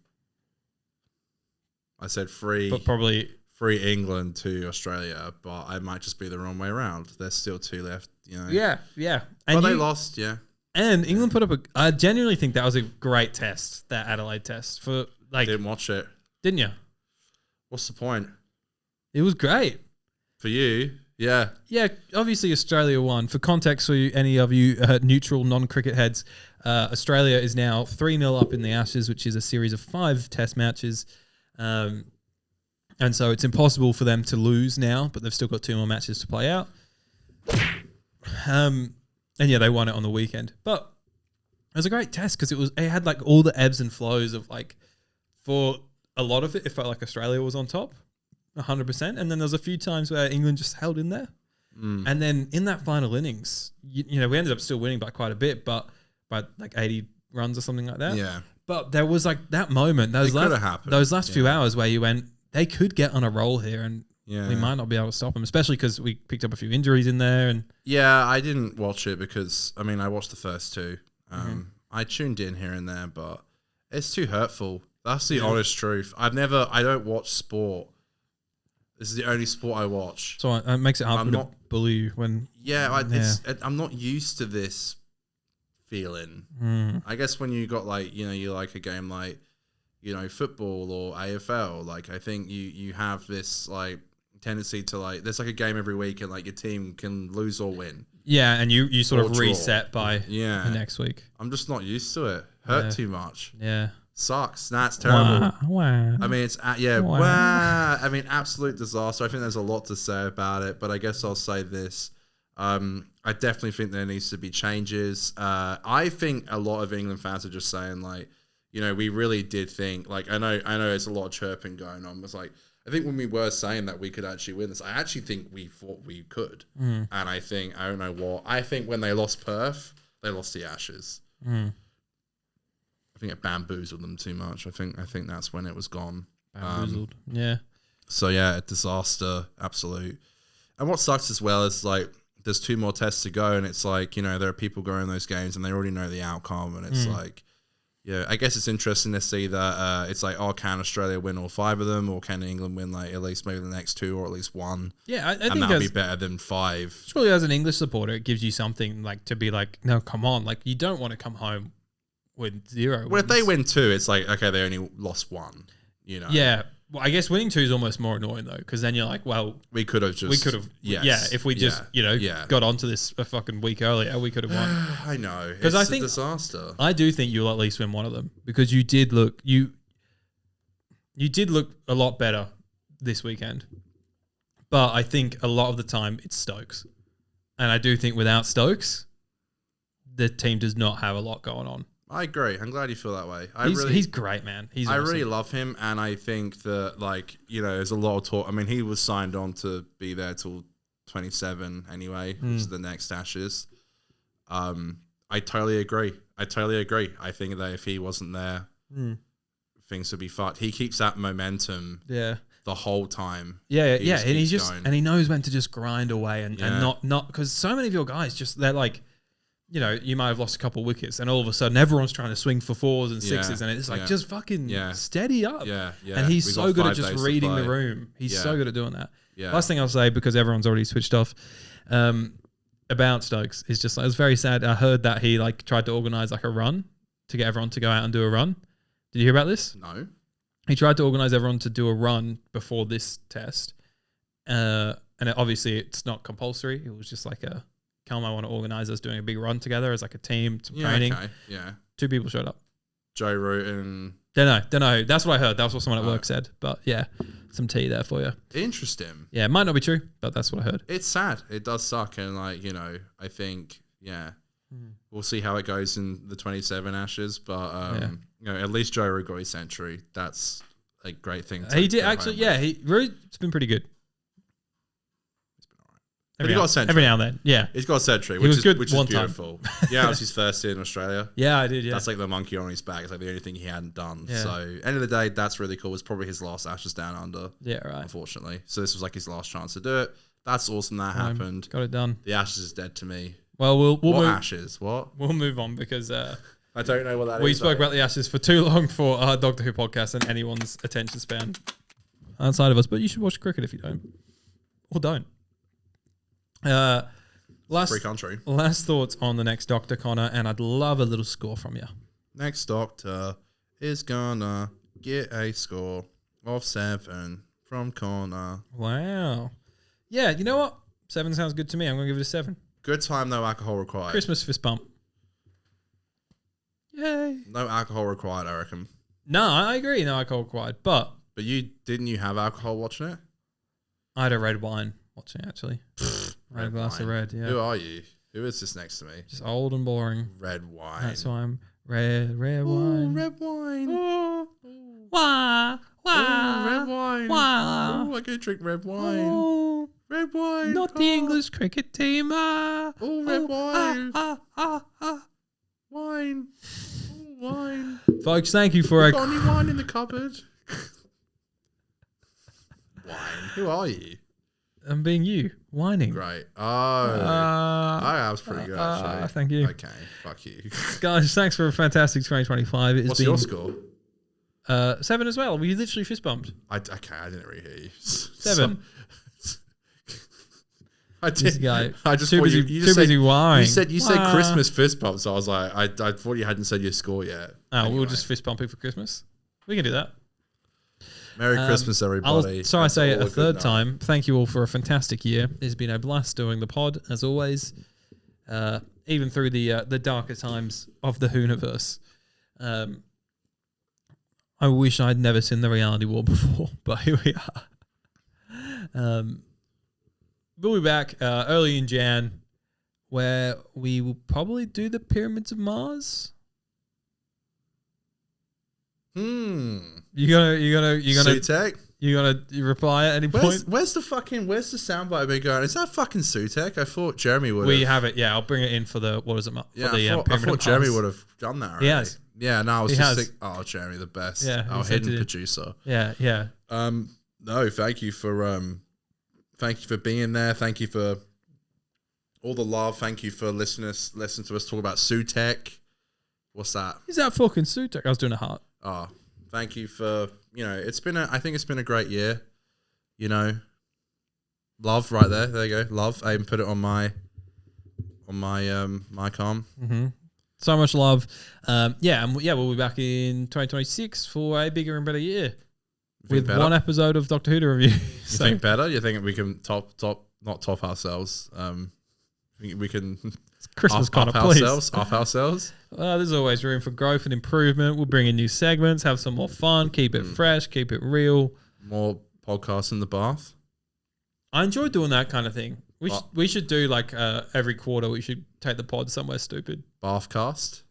I said 3. But probably 3 England to Australia, but I might just be the wrong way around. There's still 2 left, Yeah. And they lost, yeah. And England put up I genuinely think that was a great test, that Adelaide test. Didn't watch it. Didn't you? What's the point? It was great. For you, yeah. Yeah, obviously Australia won. For context, for any of you neutral, non-cricket heads, Australia is now 3-0 up in the Ashes, which is a series of 5 test matches. And so it's impossible for them to lose now, but they've still got 2 more matches to play out. And yeah, they won it on the weekend. But it was a great test because it had all the ebbs and flows of for a lot of it felt like Australia was on top. 100%, and then there's a few times where England just held in there, and then in that final innings, we ended up still winning by quite a bit, but by 80 runs or something like that. Yeah. But there was that moment, those last few hours where you went, they could get on a roll here, and we might not be able to stop them, especially because we picked up a few injuries in there. And yeah, I didn't watch it because I watched the first two. I tuned in here and there, but it's too hurtful. That's the honest truth. I don't watch sport. This is the only sport I watch. So it makes it hard to bully you when. Yeah, I'm not used to this feeling. I guess when you got you like a game like, football or AFL, like I think you have this like tendency to like, there's like a game every week and like your team can lose or win. Yeah, and you sort of reset by the next week. I'm just not used to it. Hurt too much. Yeah. Sucks. That's terrible. Wow. It's absolute disaster. I think there's a lot to say about it, but I guess I'll say this. I definitely think there needs to be changes. I think a lot of England fans are just saying like, we really did think, like, I know there's a lot of chirping going on. It's like, I think when we were saying that we could actually win this, I actually think we thought we could. And I don't know what. I think when they lost Perth, they lost the Ashes. I think it bamboozled them too much. I think that's when it was gone. Bamboozled, yeah. So yeah, a disaster, absolute. And what sucks as well is like there's 2 more tests to go, and it's like there are people going those games and they already know the outcome, and it's like, I guess it's interesting to see that it's like, can Australia win all 5 of them, or can England win like at least maybe the next 2 or at least 1? Yeah, I think that'll be better than 5. Surely, as an English supporter, it gives you something like to be like, no, come on, like you don't want to come home with 0 Well, if they win 2, it's like, okay, they only lost 1, Yeah. Well, I guess winning 2 is almost more annoying though, because then you're like, well, we could have, if we just, got onto this a fucking week earlier, we could have won. I know. Because I think a disaster. I do think you'll at least win one of them, because you did look a lot better this weekend. But I think a lot of the time it's Stokes. And I do think without Stokes, the team does not have a lot going on. I agree. I'm glad you feel that way. He's great, man. I really love him, and I think that there's a lot of talk. He was signed on to be there till 27 anyway, which is the next Ashes. I totally agree. I think that if he wasn't there, things would be fucked. He keeps that momentum. Yeah. The whole time. Yeah. And he's just going. And he knows when to just grind away and not because so many of your guys they're like, you might have lost a couple of wickets and all of a sudden everyone's trying to swing for 4s and 6s and it's like, just fucking steady up. Yeah. And he's so good at just reading the room. He's so good at doing that. Last thing I'll say, because everyone's already switched off, about Stokes is just, it was very sad. I heard that he tried to organise a run to get everyone to go out and do a run. Did you hear about this? No. He tried to organise everyone to do a run before this test. And obviously it's not compulsory. It was just like Calm, I want to organise us doing a big run together as like a team, some training. Okay. Yeah. 2 people showed up. Joe Root and... Don't know. That's what I heard. That's what someone at work said. But yeah, some tea there for you. Interesting. Yeah, it might not be true, but that's what I heard. It's sad. It does suck. And I think, we'll see how it goes in the 27 Ashes. But, at least Joe Root got his century. That's a great thing. He did actually, Root's been pretty good. Every now and then, yeah. He's got a century, which is beautiful. Yeah, it was his first in Australia. Yeah, I did, yeah. That's like the monkey on his back. It's like the only thing he hadn't done. Yeah. So, end of the day, that's really cool. It was probably his last Ashes Down Under. Yeah, right. Unfortunately. So, this was like his last chance to do it. That's awesome that happened. Got it done. The Ashes is dead to me. Well, we'll move, Ashes? What? We'll move on because... I don't know what that is. We spoke about the Ashes for too long for our Doctor Who podcast and anyone's attention span outside of us. But you should watch cricket if you don't. Or don't. Free country. Last thoughts on the next Doctor, Connor, and I'd love a little score from you. Next Doctor is gonna get a score of 7 from Connor. Wow. Yeah, you know what? 7 sounds good to me. I'm gonna give it a 7. Good time, no alcohol required. Christmas fist bump. Yay. No alcohol required, I reckon. No, I agree. No alcohol required, but didn't you have alcohol watching it? I had a red wine watching it, actually. Red glass of red, yeah. Who are you? Who is this next to me? Just old and boring. Red wine. That's why I'm red wine. Red wine. Oh. Wah, wah, red wine. Wah. Oh, I can drink red wine. Oh. Red wine. Not the English cricket team. Red wine. Wine. Wine. Folks, thank you for... Got any wine in the cupboard? Wine. Who are you? I'm being you, whining. Great. That was pretty good, actually. Thank you. Okay, fuck you. Guys, thanks for a fantastic 2025. What's your score? 7 as well. We literally fist bumped. I didn't really hear you. 7. I did. This guy, I just too thought busy, you too busy whining. You said Christmas fist bump, so I was like, I thought you hadn't said your score yet. Oh, anyway. we'll just fist bumping for Christmas. We can do that. Merry Christmas, everybody. I say it a third time. Thank you all for a fantastic year. It's been a blast doing the pod, as always. Even through the darker times of the Hooniverse. I wish I'd never seen the reality war before, but here we are. We'll be back early in Jan, where we will probably do the Pyramids of Mars. You gonna Sutek? You gonna reply at any point? Where's the soundbite been going? Is that fucking Sutek? I thought Jeremy would. We have it. Yeah, I'll bring it in for the I thought Jeremy would have done that. Already. He has. Yeah, no, I was just thinking, oh, Jeremy, the best. Yeah, our hidden producer. Yeah. No, thank you for being there. Thank you for all the love. Thank you for listening to us talk about Sutek. What's that? Is that fucking Sutek? I was doing a heart. Oh, thank you for, I think it's been a great year. Love right there. There you go. Love. I even put it on my com. Mm-hmm. So much love. We'll be back in 2026 for a bigger and better year with one episode of Doctor Who to review. You think better? You think we can not top ourselves? We can Christmas up ourselves. There's always room for growth and improvement. We'll bring in new segments, have some more fun, keep it fresh, keep it real. More podcasts in the bath. I enjoy doing that kind of thing. We should do like every quarter. We should take the pod somewhere stupid. Bathcast.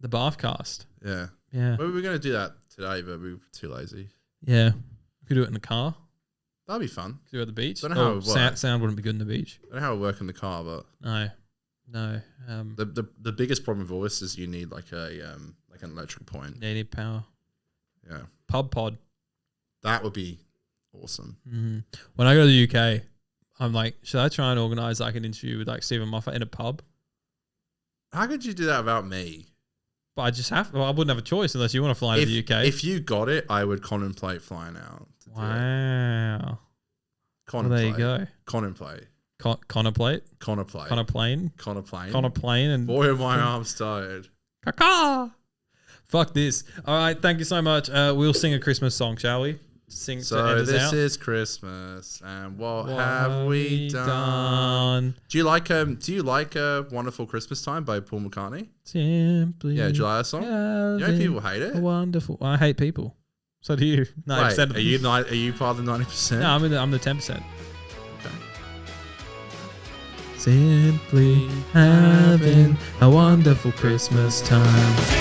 The Bathcast. Yeah. Yeah. Well, we were going to do that today, but we were too lazy. Yeah. We could do it in the car. That'd be fun. Do it at the beach. Don't know how it works. Sound wouldn't be good in the beach. I don't know how it would work in the car, but no. The biggest problem with all this is you need like an electric point. Yeah, you need power. Yeah. Pub pod. That would be awesome. Mm-hmm. When I go to the UK, I'm like, should I try and organise like an interview with like Stephen Moffat in a pub? How could you do that without me? But I just have. Well, I wouldn't have a choice unless you want to fly to the UK. If you got it, I would contemplate flying out. Wow. Well, there you go. Contemplate. Contemplate. Contemplate. And boy, are my arms tired. Caca. Fuck this. All right. Thank you so much. We'll sing a Christmas song, shall we? Sing. So this is Christmas, and what have we done? Do you like Wonderful Christmas Time by Paul McCartney? Simply. Yeah, do you like that song? You know people hate it. Wonderful. I hate people. So do you. 90%. Wait, are you part of the 90%? No, I'm the 10%. Okay. Simply having a wonderful Christmas time.